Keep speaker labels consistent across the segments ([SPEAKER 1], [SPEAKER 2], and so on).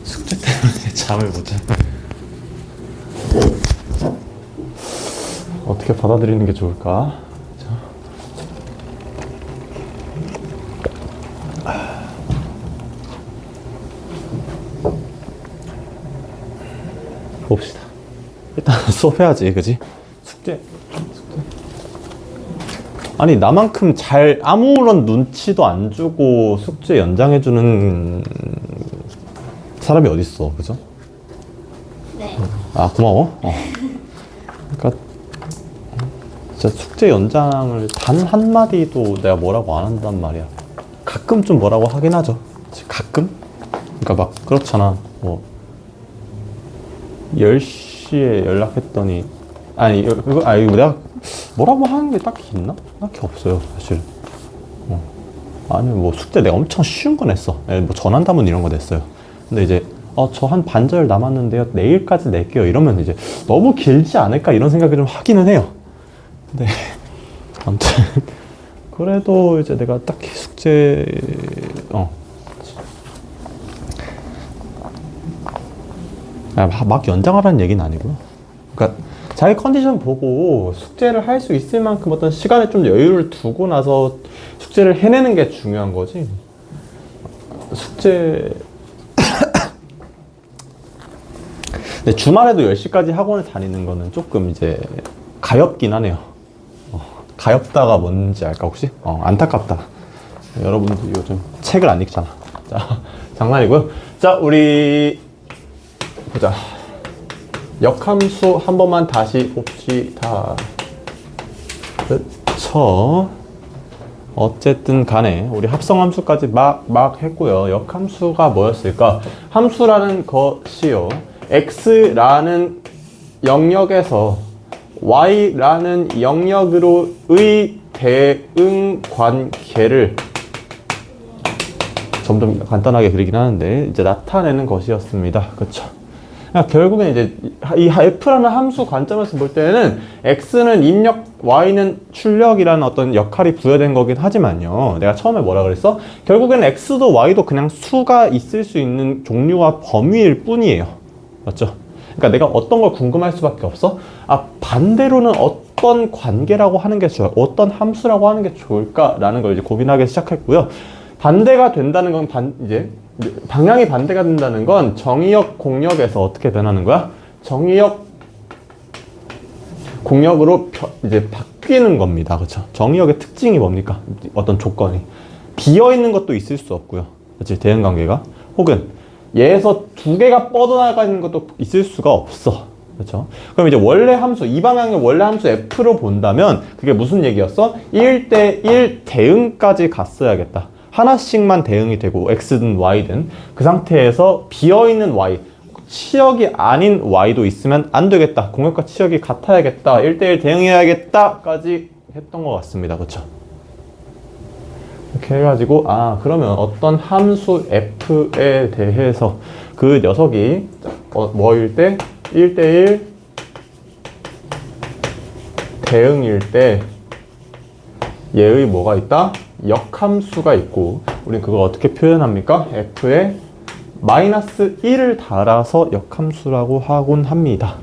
[SPEAKER 1] 숙제 때문에 잠을 못 자. 어떻게 받아들이는 게 좋을까? 봅시다. 일단 수업해야지, 그지? 숙제. 아니, 나만큼 잘 아무런 눈치도 안 주고 숙제 연장해주는 사람이 어딨어, 그죠?
[SPEAKER 2] 네.
[SPEAKER 1] 아, 고마워. 그러니까 진짜 숙제 연장을 단 한마디도 내가 뭐라고 안 한단 말이야. 가끔 좀 뭐라고 하긴 하죠. 가끔? 그러니까 막 그렇잖아. 뭐 10시에 연락했더니 이거 내가 뭐라고 하는 게 딱히 있나? 딱히 없어요, 사실. 아니면 뭐 숙제 내가 엄청 쉬운 거 냈어. 뭐 전환다문 이런 거 냈어요. 근데 이제 저 한 반절 남았는데요, 내일까지 낼게요 이러면 이제 너무 길지 않을까 이런 생각을 좀 하기는 해요. 근데 아무튼 그래도 이제 내가 딱히 숙제 막 연장하라는 얘기는 아니고요. 그러니까 자기 컨디션 보고 숙제를 할 수 있을 만큼 어떤 시간에 좀 여유를 두고 나서 숙제를 해내는 게 중요한 거지. 숙제 근데 주말에도 10시까지 학원을 다니는 거는 조금 이제 가엾긴 하네요. 가엾다가 뭔지 알까 혹시? 안타깝다. 여러분들 요즘 책을 안 읽잖아. 자, 장난이고요. 자, 우리 보자. 역함수 한 번만 다시 봅시다. 그쵸. 어쨌든 간에 우리 합성함수까지 막 했고요. 역함수가 뭐였을까? 함수라는 것이요, x라는 영역에서 y라는 영역으로의 대응 관계를 점점 간단하게 그리긴 하는데 이제 나타내는 것이었습니다. 그쵸? 결국엔 이제 이 f라는 함수 관점에서 볼 때는 x는 입력, y는 출력이라는 어떤 역할이 부여된 거긴 하지만요. 내가 처음에 뭐라 그랬어? 결국엔 x도 y도 그냥 수가 있을 수 있는 종류와 범위일 뿐이에요. 맞죠? 그러니까 내가 어떤 걸 궁금할 수밖에 없어? 반대로는 어떤 관계라고 하는 게 좋을까? 어떤 함수라고 하는 게 좋을까라는 걸 이제 고민하기 시작했고요. 반대가 된다는 건 이제 방향이 반대가 된다는 건 정의역, 공역에서 어떻게 변하는 거야? 정의역, 공역으로 이제 바뀌는 겁니다. 그렇죠? 정의역의 특징이 뭡니까? 어떤 조건이 비어 있는 것도 있을 수 없고요. 그렇지? 대응 관계가 혹은 얘에서 두 개가 뻗어나가는 것도 있을 수가 없어. 그렇죠? 그럼 이제 원래 함수, 이 방향의 원래 함수 f로 본다면 그게 무슨 얘기였어? 1대1 대응까지 갔어야겠다. 하나씩만 대응이 되고 x든 y든 그 상태에서 비어있는 y, 치역이 아닌 y도 있으면 안 되겠다. 공역과 치역이 같아야겠다. 1대1 대응해야겠다. 까지 했던 것 같습니다. 그렇죠? 이렇게 해가지고 그러면 어떤 함수 f에 대해서 그 녀석이 뭐일 때? 1대1 대응일 때 얘의 뭐가 있다? 역함수가 있고 우린 그걸 어떻게 표현합니까? f에 마이너스 1을 달아서 역함수라고 하곤 합니다.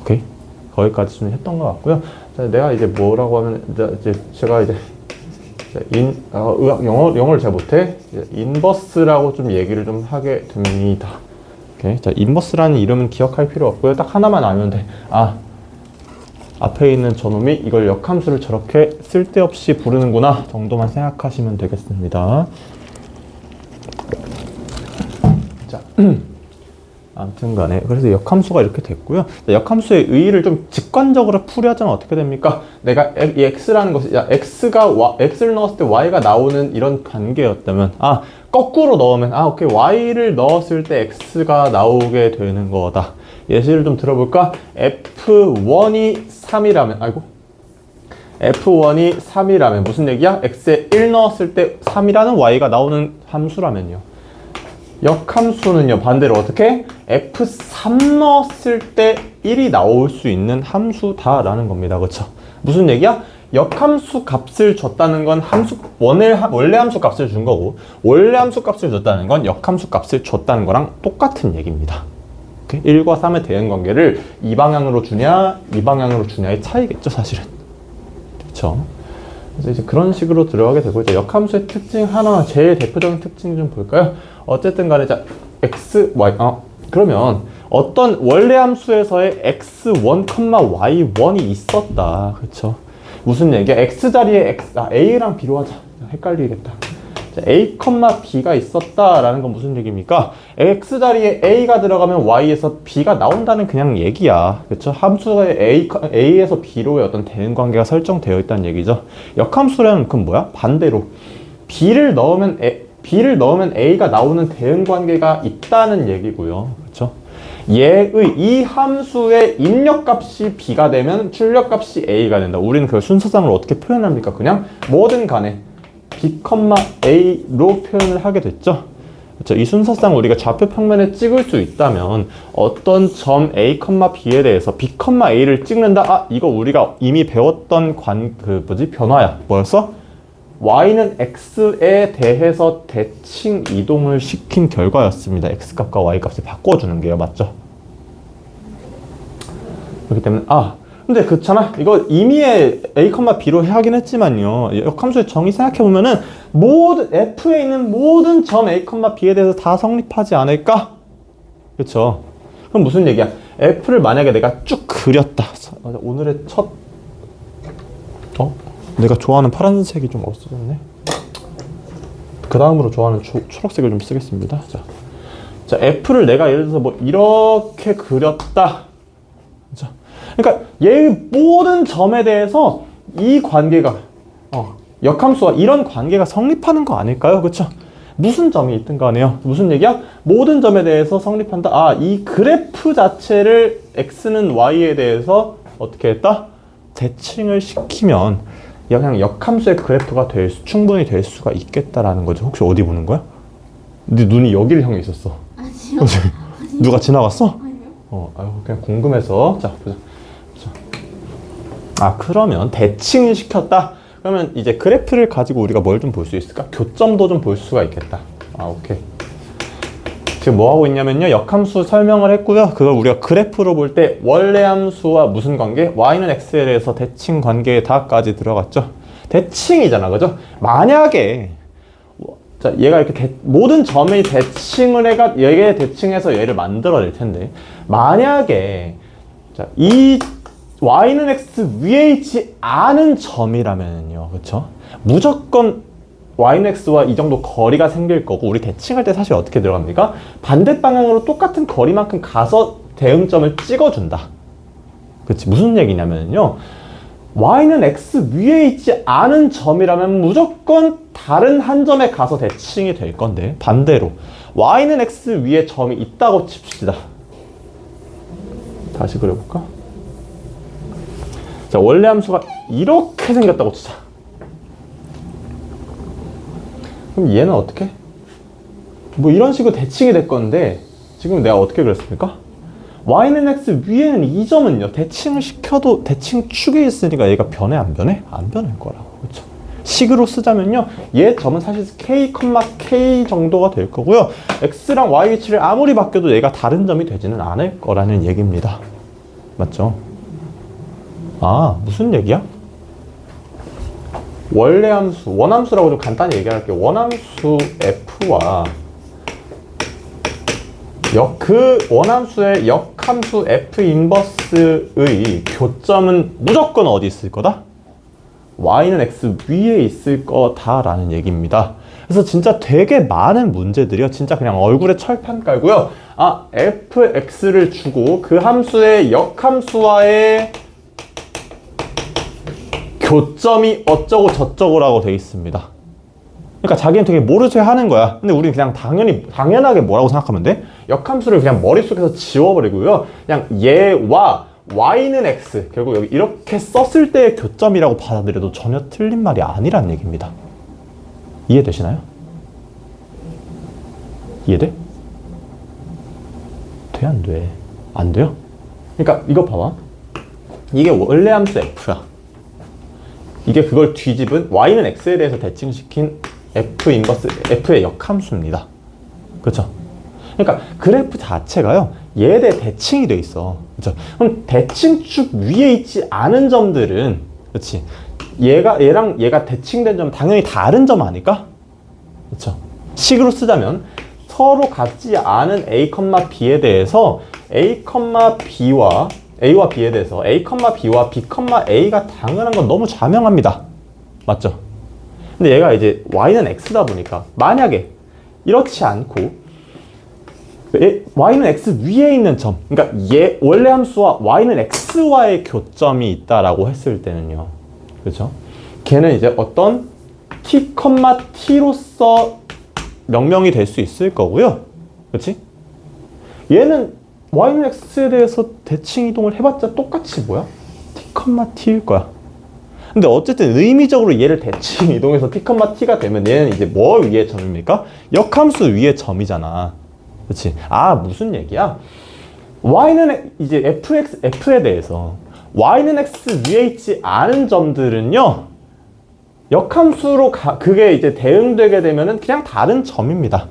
[SPEAKER 1] 오케이? 거기까지 좀 했던 것 같고요. 자, 내가 이제 뭐라고 하면 제가 이제 영어를 잘 못해. 인버스라고 좀 얘기를 좀 하게 됩니다. 오케이? 자, 인버스라는 이름은 기억할 필요 없고요. 딱 하나만 알면 돼. 앞에 있는 저놈이 이걸 역함수를 저렇게 쓸데없이 부르는구나 정도만 생각하시면 되겠습니다. 자, 아무튼 간에 그래서 역함수가 이렇게 됐고요. 역함수의 의의를 좀 직관적으로 풀이하자면 어떻게 됩니까? 내가 이 x라는 것이 x를 넣었을 때 y가 나오는 이런 관계였다면 거꾸로 넣으면 오케이, y를 넣었을 때 x가 나오게 되는 거다. 예시를 좀 들어볼까? f1이 3이라면 f1이 3이라면 무슨 얘기야? x에 1 넣었을 때 3이라는 y가 나오는 함수라면요. 역함수는요, 반대로 어떻게? f3 넣었을 때 1이 나올 수 있는 함수다라는 겁니다. 그렇죠? 무슨 얘기야? 역함수 값을 줬다는 건 원래 함수 값을 준 거고, 원래 함수 값을 줬다는 건 역함수 값을 줬다는 거랑 똑같은 얘기입니다. 1과 3의 대응 관계를 이 방향으로 주냐, 이 방향으로 주냐의 차이겠죠, 사실은. 그렇죠? 그래서 이제 그런 식으로 들어가게 되고, 이제 역함수의 특징 하나, 제일 대표적인 특징 좀 볼까요? 어쨌든 간에 자, x, y, 그러면 어떤 원래 함수에서의 x1, y1이 있었다. 그렇죠? 무슨 얘기야? x 자리에 a랑 b로 하자. 헷갈리겠다. 자, a, b가 있었다라는 건 무슨 얘기입니까? x 자리에 a가 들어가면 y에서 b가 나온다는 그냥 얘기야. 그렇죠? 함수의 a에서 b로의 어떤 대응 관계가 설정되어 있다는 얘기죠. 역함수라는 그건 뭐야? 반대로 b를 넣으면 a가 나오는 대응 관계가 있다는 얘기고요. 그렇죠? 얘의 이 함수의 입력값이 b가 되면 출력값이 a가 된다. 우리는 그 순서상을 어떻게 표현합니까? 그냥 뭐든 간에 b, a로 표현을 하게 됐죠. 그렇죠? 이 순서상 우리가 좌표 평면에 찍을 수 있다면 어떤 점 a, b에 대해서 b, a를 찍는다. 이거 우리가 이미 배웠던 변화야. 뭐였어? y는 x에 대해서 대칭 이동을 시킨 결과였습니다. x값과 y값을 바꿔주는 게요. 맞죠? 그렇기 때문에 근데 그렇잖아. 이거 이미의 a, b로 하긴 했지만요. 역함수의 정의 생각해보면은 f에 있는 모든 점 a, b에 대해서 다 성립하지 않을까? 그렇죠? 그럼 무슨 얘기야? f를 만약에 내가 쭉 그렸다. 오늘의 내가 좋아하는 파란색이 좀 없어졌네. 그 다음으로 좋아하는 초록색을 좀 쓰겠습니다. 자, f를 내가 예를 들어서 뭐 이렇게 그렸다. 자, 그러니까 얘의 모든 점에 대해서 이 관계가 역함수와 이런 관계가 성립하는 거 아닐까요? 그렇죠? 무슨 점이 있든 간에요. 무슨 얘기야? 모든 점에 대해서 성립한다. 이 그래프 자체를 x는 y에 대해서 어떻게 했다? 대칭을 시키면 그냥 역함수의 그래프가 충분히 될 수가 있겠다라는 거죠. 혹시 어디 보는 거야? 네 눈이 여기를 향해 있었어.
[SPEAKER 2] 아니요.
[SPEAKER 1] 누가 지나갔어?
[SPEAKER 2] 아니요.
[SPEAKER 1] 그냥 궁금해서. 자, 보자. 그러면 대칭을 시켰다. 그러면 이제 그래프를 가지고 우리가 뭘 좀 볼 수 있을까? 교점도 좀 볼 수가 있겠다. 오케이. 지금 뭐 하고 있냐면요. 역함수 설명을 했고요. 그걸 우리가 그래프로 볼 때 원래 함수와 무슨 관계? y는 x에 대해서 대칭 관계에 다까지 들어갔죠. 대칭이잖아. 그죠? 만약에 자, 얘가 이렇게 모든 점의 대칭을 얘에 대칭해서 얘를 만들어낼 텐데 만약에 자, 이 y는 x 위에 있지 않은 점이라면요. 그렇죠? 무조건 y는 x와 이 정도 거리가 생길 거고 우리 대칭할 때 사실 어떻게 들어갑니까? 반대 방향으로 똑같은 거리만큼 가서 대응점을 찍어준다. 그렇지? 무슨 얘기냐면요. y는 x 위에 있지 않은 점이라면 무조건 다른 한 점에 가서 대칭이 될 건데 반대로 y는 x 위에 점이 있다고 칩시다. 다시 그려볼까? 자, 원래 함수가 이렇게 생겼다고 치자. 그럼 얘는 어떻게? 뭐 이런 식으로 대칭이 될 건데 지금 내가 어떻게 그랬습니까? y는 x 위에는 이 점은요. 대칭을 시켜도 대칭축에 있으니까 얘가 변해 안 변해? 안 변할 거라고. 그렇죠? 식으로 쓰자면요. 얘 점은 사실 k, k 정도가 될 거고요. x랑 y 위치를 아무리 바뀌어도 얘가 다른 점이 되지는 않을 거라는 얘기입니다. 맞죠? 무슨 얘기야? 원래 함수, 원함수라고 좀 간단히 얘기할게요. 원함수 f와 그 원함수의 역함수 f 인버스의 교점은 무조건 어디 있을 거다? y는 x 위에 있을 거다라는 얘기입니다. 그래서 진짜 되게 많은 문제들이요. 진짜 그냥 얼굴에 철판 깔고요. fx를 주고 그 함수의 역함수와의 교점이 어쩌고 저쩌고라고 돼 있습니다. 그러니까 자기는 되게 모르쇠 하는 거야. 근데 우리는 그냥 당연하게 뭐라고 생각하면 돼? 역함수를 그냥 머릿속에서 지워버리고요. 그냥 얘와 y는 x, 결국 여기 이렇게 썼을 때의 교점이라고 받아들여도 전혀 틀린 말이 아니란 얘기입니다. 이해되시나요? 이해돼? 돼, 안 돼? 안 돼요? 그러니까 이거 봐봐. 이게 원래 함수 f야. 이게 그걸 뒤집은 y는 x에 대해서 대칭시킨 f 인버스 f의 역함수입니다. 그렇죠? 그러니까 그래프 자체가요, 얘에 대해 대칭이 돼 있어. 그렇죠? 그럼 대칭축 위에 있지 않은 점들은, 그렇지? 얘랑 얘가 대칭된 점은 당연히 다른 점 아닐까? 그렇죠? 식으로 쓰자면 서로 같지 않은 a, b에 대해서 a와 b에 대해서 a, b와 b, a가 당연한 건 너무 자명합니다. 맞죠? 근데 얘가 이제 y는 x다 보니까 만약에 이렇지 않고 y는 x 위에 있는 점, 그러니까 원래 함수와 y는 x와의 교점이 있다라고 했을 때는요, 그렇죠? 걔는 이제 어떤 t, t로서 명명이 될 수 있을 거고요, 그렇지? 얘는 y는 x에 대해서 대칭 이동을 해봤자 똑같이 뭐야? t, t일 거야. 근데 어쨌든 의미적으로 얘를 대칭 이동해서 t, t가 되면 얘는 이제 뭐 위의 점입니까? 역함수 위의 점이잖아. 그렇지? 아, 무슨 얘기야? y는 이제 f에 대해서 y는 x 위에 있지 않은 점들은요, 역함수로 그게 이제 대응되게 되면은 그냥 다른 점입니다.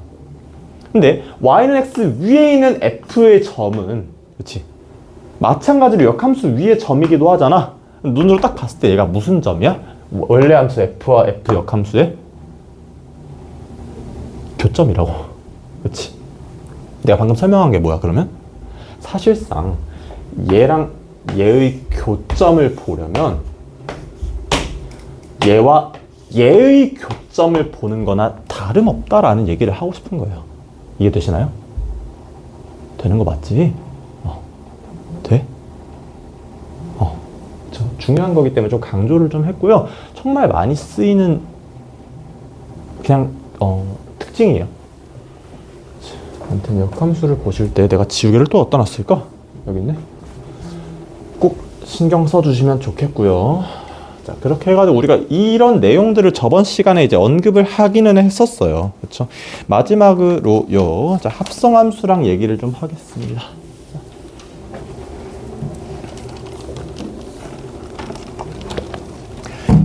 [SPEAKER 1] 근데 y는 x 위에 있는 f의 점은, 그렇지? 마찬가지로 역함수 위의 점이기도 하잖아. 눈으로 딱 봤을 때 얘가 무슨 점이야? 원래 함수 f와 f 역함수의 교점이라고. 그렇지? 내가 방금 설명한 게 뭐야, 그러면? 사실상 얘랑 얘의 교점을 보려면 얘와 얘의 교점을 보는 거나 다름없다라는 얘기를 하고 싶은 거예요. 이해되시나요? 되는 거 맞지? 돼? 중요한 거기 때문에 좀 강조를 좀 했고요. 정말 많이 쓰이는 그냥 특징이에요. 아무튼 역함수를 보실 때 내가 지우개를 또 어디다 놨을까? 여기 있네. 꼭 신경 써주시면 좋겠고요. 자, 그렇게 해가지고 우리가 이런 내용들을 저번 시간에 이제 언급을 하기는 했었어요. 그렇죠? 마지막으로요. 자, 합성함수랑 얘기를 좀 하겠습니다.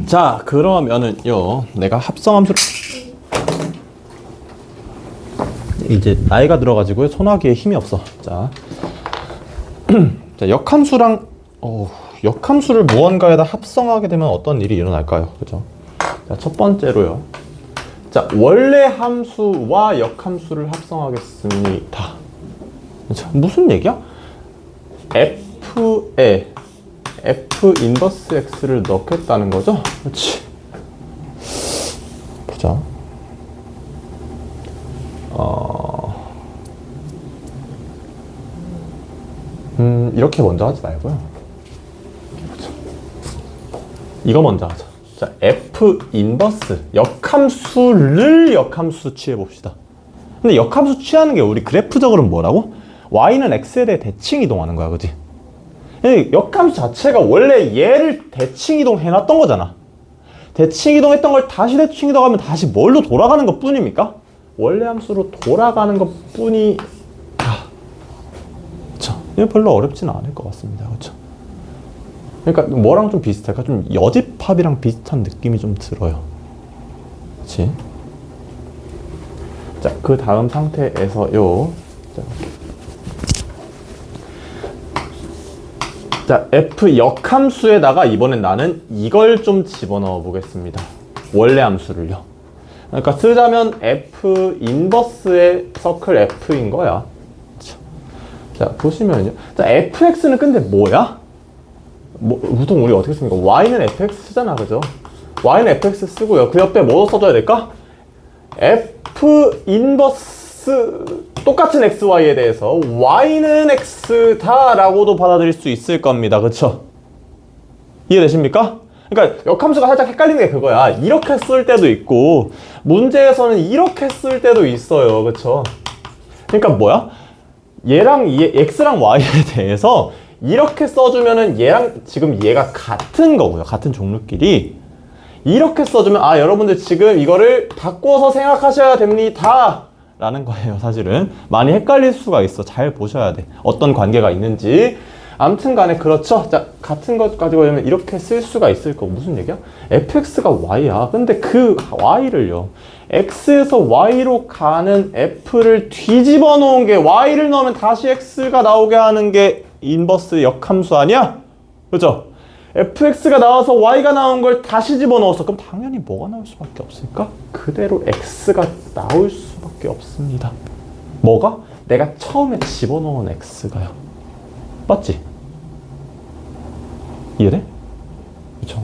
[SPEAKER 1] 자, 그러면은요, 내가 합성함수를 이제 나이가 들어가지고요, 손하기에 힘이 없어. 자, 자, 역함수를 무언가에다 합성하게 되면 어떤 일이 일어날까요? 그죠? 자, 첫 번째로요. 자, 원래 함수와 역함수를 합성하겠습니다. 자, 무슨 얘기야? f에 f 인버스 x를 넣겠다는 거죠? 그렇지. 보자. 이렇게 먼저 하지 말고요. 보자. 이거 먼저 하자. 자, f 인버스 역함수를 역함수 취해 봅시다. 근데 역함수 취하는 게 우리 그래프적으로는 뭐라고? y는 x에 대해 대칭 이동하는 거야, 그지? 역함수 자체가 원래 얘를 대칭 이동해 놨던 거잖아. 대칭 이동했던 걸 다시 대칭 이동하면 다시 뭘로 돌아가는 것 뿐입니까? 원래 함수로 돌아가는 것 뿐이다. 그쵸? 이거 별로 어렵진 않을 것 같습니다. 그쵸? 그러니까 뭐랑 좀 비슷할까? 좀 여집합이랑 비슷한 느낌이 좀 들어요. 그치? 자, 그 다음 상태에서요. 자, f 역함수에다가 이번엔 나는 이걸 좀 집어넣어 보겠습니다. 원래 함수를요. 그러니까 쓰자면 f 인버스의 서클 f인 거야. 자, 보시면요. 자, fx는 근데 뭐야? 보통 우리 어떻게 씁니까? y는 fx 쓰잖아, 그죠? y는 fx 쓰고요. 그 옆에 뭐 써줘야 될까? f 인버스 똑같은 xy에 대해서 y는 x다 라고도 받아들일 수 있을 겁니다. 그쵸? 이해되십니까? 그러니까 역함수가 살짝 헷갈리는 게 그거야. 이렇게 쓸 때도 있고 문제에서는 이렇게 쓸 때도 있어요. 그쵸? 그러니까 뭐야? x랑 y에 대해서 이렇게 써주면은 지금 얘가 같은 거고요. 같은 종류끼리 이렇게 써주면 여러분들 지금 이거를 바꿔서 생각하셔야 됩니다 라는 거예요. 사실은 많이 헷갈릴 수가 있어. 잘 보셔야 돼. 어떤 관계가 있는지. 아무튼 간에 그렇죠. 자, 같은 것 가지고 하면 이렇게 쓸 수가 있을 거고. 무슨 얘기야? fx가 y야. 근데 그 y를요. x에서 y로 가는 f를 뒤집어 놓은 게 y를 넣으면 다시 x가 나오게 하는 게 인버스 역함수 아니야? 그죠? fx가 나와서 y가 나온 걸 다시 집어넣었어. 그럼 당연히 뭐가 나올 수밖에 없을까? 그대로 x가 나올 수밖에 없습니다. 뭐가? 내가 처음에 집어넣은 x가요. 맞지? 이해돼? 그쵸?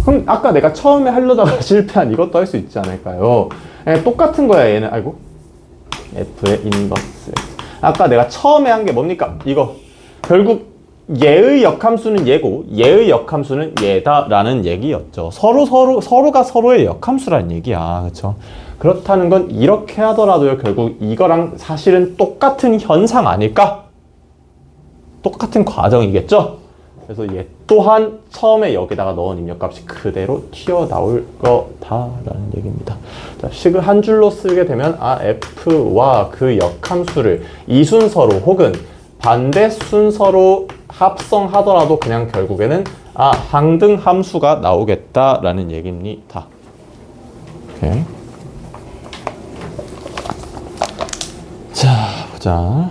[SPEAKER 1] 그럼 아까 내가 처음에 하려다가 실패한 이것도 할 수 있지 않을까요? 똑같은 거야 얘는. 아이고, f의 인버스. 아까 내가 처음에 한 게 뭡니까? 이거 결국 얘의 역함수는 얘고 얘의 역함수는 얘다라는 얘기였죠. 서로가 서로의 역함수라는 얘기야. 그렇죠? 그렇다는 건 이렇게 하더라도요. 결국 이거랑 사실은 똑같은 현상 아닐까? 똑같은 과정이겠죠? 그래서 얘 또한 처음에 여기다가 넣은 입력값이 그대로 튀어나올 거다라는 얘기입니다. 자, 식을 한 줄로 쓰게 되면 f와 그 역함수를 이 순서로 혹은 반대 순서로 합성하더라도 그냥 결국에는 항등 함수가 나오겠다라는 얘기입니다. 오케이. 자, 보자.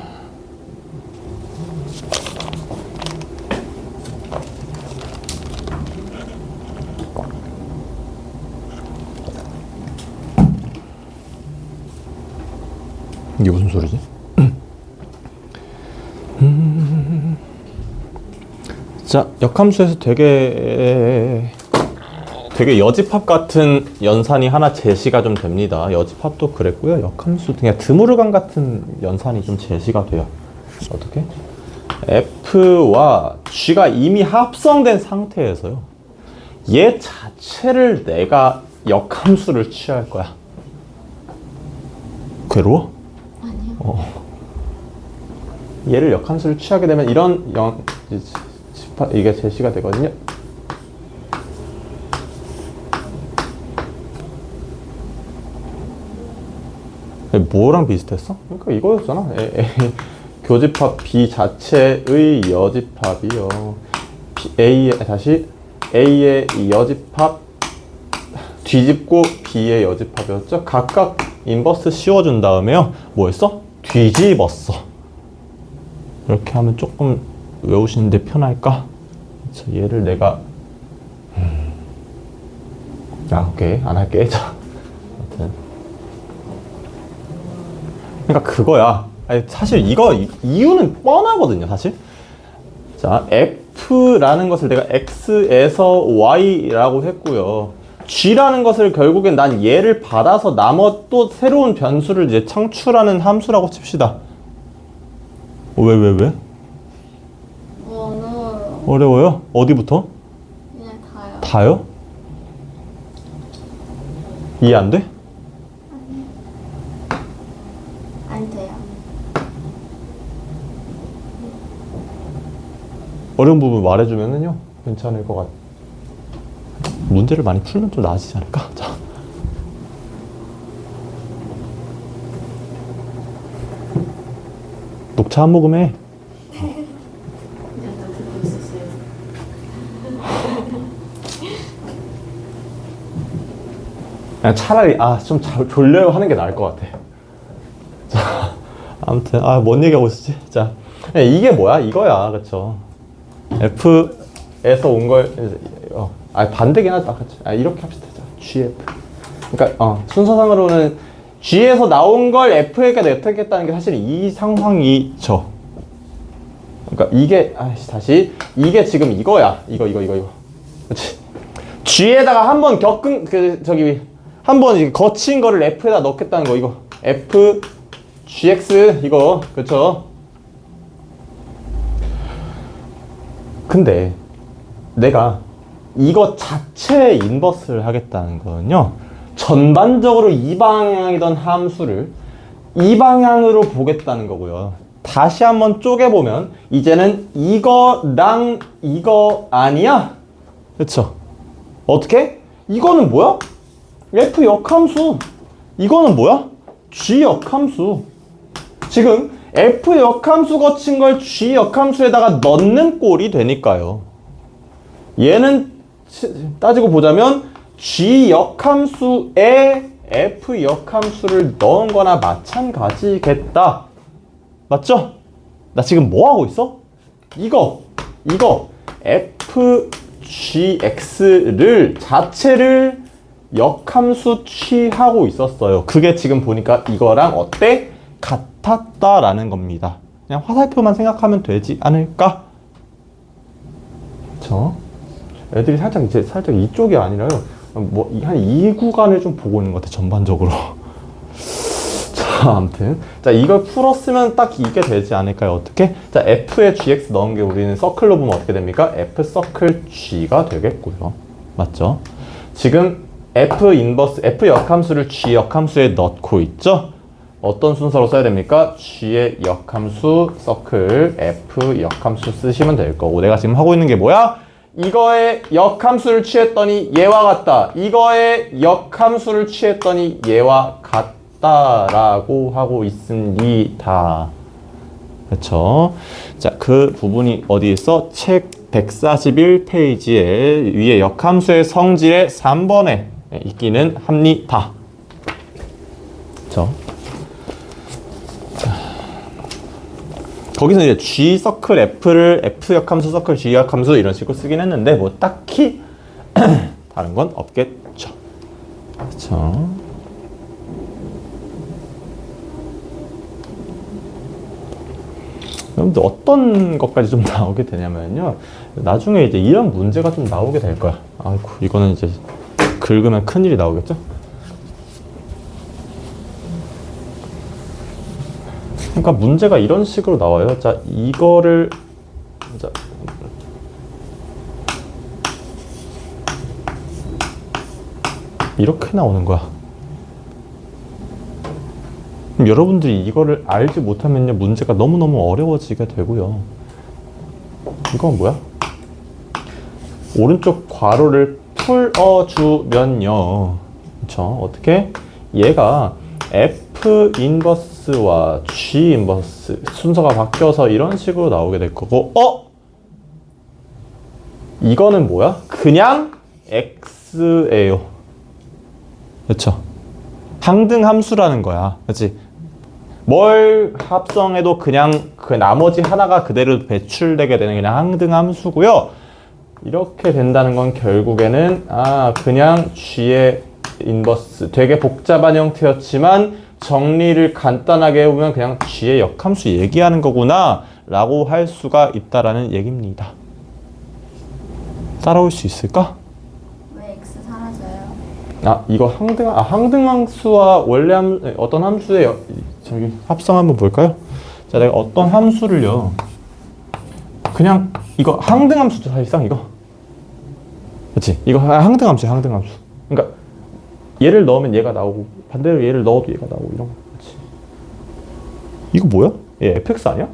[SPEAKER 1] 이게 무슨 소리지? 자, 역함수에서 되게 여집합 같은 연산이 하나 제시가 좀 됩니다. 여집합도 그랬고요. 역함수 그냥 드모르간 같은 연산이 좀 제시가 돼요. 어떻게? F와 G가 이미 합성된 상태에서요. 얘 자체를 내가 역함수를 취할 거야. 괴로워?
[SPEAKER 2] 아니요.
[SPEAKER 1] 얘를 역함수를 취하게 되면 이런 이게 제시가 되거든요. 뭐랑 비슷했어? 그러니까 이거였잖아. 교집합 B 자체의 여집합이요. A의 여집합 뒤집고 B의 여집합이었죠. 각각 인버스 씌워준 다음에요. 뭐 했어? 뒤집었어. 이렇게 하면 조금 외우시는데 편할까? 그래서 얘를 내가 오케이 안 할게. 자, 아무튼 그러니까 그거야. 아니, 사실 이유는 뻔하거든요. 사실. 자, F라는 것을 내가 X에서 Y라고 했고요. G라는 것을 결국엔 난 얘를 받아서 또 새로운 변수를 이제 창출하는 함수라고 칩시다. 왜? 어려워요? 어디부터?
[SPEAKER 2] 그냥 다요.
[SPEAKER 1] 다요? 이해 안 돼?
[SPEAKER 2] 안 돼요.
[SPEAKER 1] 어려운 부분 말해주면은요 괜찮을 것 같아. 문제를 많이 풀면 좀 나아지지 않을까? 자. 녹차 한 모금 해.
[SPEAKER 2] 그냥 다 듣고 있었어요.
[SPEAKER 1] 그냥 차라리 좀 졸려요 하는 게 나을 것 같아. 자, 아무튼 뭔 얘기하고 있었지? 자, 이게 뭐야? 이거야, 그렇죠? F에서 온 걸 반대긴 하다, 그렇죠? 이렇게 합시다. 자, GF. 그러니까 순서상으로는 G에서 나온 걸 F에게 내택했다는 게 사실 이 상황이죠. 그러니까 이게 다시 이게 지금 이거야. 이거. 그렇지? G에다가 한번 한번 거친 거를 F에다 넣겠다는 거. 이거 F GX 이거 그렇죠? 근데 내가 이거 자체의 인버스를 하겠다는 거는요. 전반적으로 이 방향이던 함수를 이 방향으로 보겠다는 거고요. 다시 한번 쪼개보면 이제는 이거랑 이거 아니야? 그쵸? 어떻게? 이거는 뭐야? F 역함수. 이거는 뭐야? G 역함수. 지금 F 역함수 거친 걸 G 역함수에다가 넣는 꼴이 되니까요. 얘는 따지고 보자면 G 역함수에 F 역함수를 넣은 거나 마찬가지겠다. 맞죠? 나 지금 뭐 하고 있어? 이거 fgx를 자체를 역함수 취하고 있었어요. 그게 지금 보니까 이거랑 어때? 같았다라는 겁니다. 그냥 화살표만 생각하면 되지 않을까? 그쵸? 애들이 살짝 이쪽이 아니라요. 뭐 한 이 구간을 좀 보고 있는 것 같아, 전반적으로. 자, 아무튼 자, 이걸 풀었으면 딱 이게 되지 않을까요? 어떻게? 자, f에 gx 넣은 게 우리는 서클로 보면 어떻게 됩니까? f 서클 g가 되겠고요. 맞죠? 지금 f 인버스, f 역함수를 g 역함수에 넣고 있죠? 어떤 순서로 써야 됩니까? g의 역함수 서클 f 역함수 쓰시면 될 거고, 내가 지금 하고 있는 게 뭐야? 이거의 역함수를 취했더니 얘와 같다. 이거의 역함수를 취했더니 얘와 같다라고 하고 있습니다. 그렇죠? 자, 그 부분이 어디 있어? 책 141페이지에 위에 역함수의 성질의 3번에 있기는 합니다. 그렇죠? 거기서 이제 G 서클 F를 F 역함수 서클 G 역함수 이런 식으로 쓰긴 했는데 뭐 딱히 다른 건 없겠죠. 그렇죠. 여러분들 어떤 것까지 좀 나오게 되냐면요. 나중에 이제 이런 문제가 좀 나오게 될 거야. 아이고, 이거는 이제 긁으면 큰일이 나오겠죠? 그러니까 문제가 이런 식으로 나와요. 자, 이거를 자, 이렇게 나오는 거야. 그럼 여러분들이 이거를 알지 못하면요, 문제가 너무너무 어려워지게 되고요. 이건 뭐야? 오른쪽 괄호를 풀어주면요. 그쵸? 어떻게? 얘가 F 인버스와 G 인버스 순서가 바뀌어서 이런 식으로 나오게 될 거고, 이거는 뭐야? 그냥 X예요. 그쵸? 항등 함수라는 거야. 그치? 뭘 합성해도 그냥 그 나머지 하나가 그대로 배출되게 되는 그냥 항등 함수고요. 이렇게 된다는 건 결국에는 그냥 G의 인버스, 되게 복잡한 형태였지만 정리를 간단하게 해보면 그냥 G의 역함수 얘기하는 거구나 라고 할 수가 있다라는 얘기입니다. 따라올 수 있을까?
[SPEAKER 2] 왜 x 사라져요?
[SPEAKER 1] 이거 항등함수와 원래 어떤 함수의 저기 합성 한번 볼까요? 자, 내가 어떤 함수를요, 그냥 이거 항등함수죠, 사실상 이거. 그렇지? 이거 항등함수야, 항등함수. 그러니까 얘를 넣으면 얘가 나오고 반대로 얘를 넣어도 얘가 나오고 이런 거. 그렇지? 이거 뭐야? 얘 fx 아니야?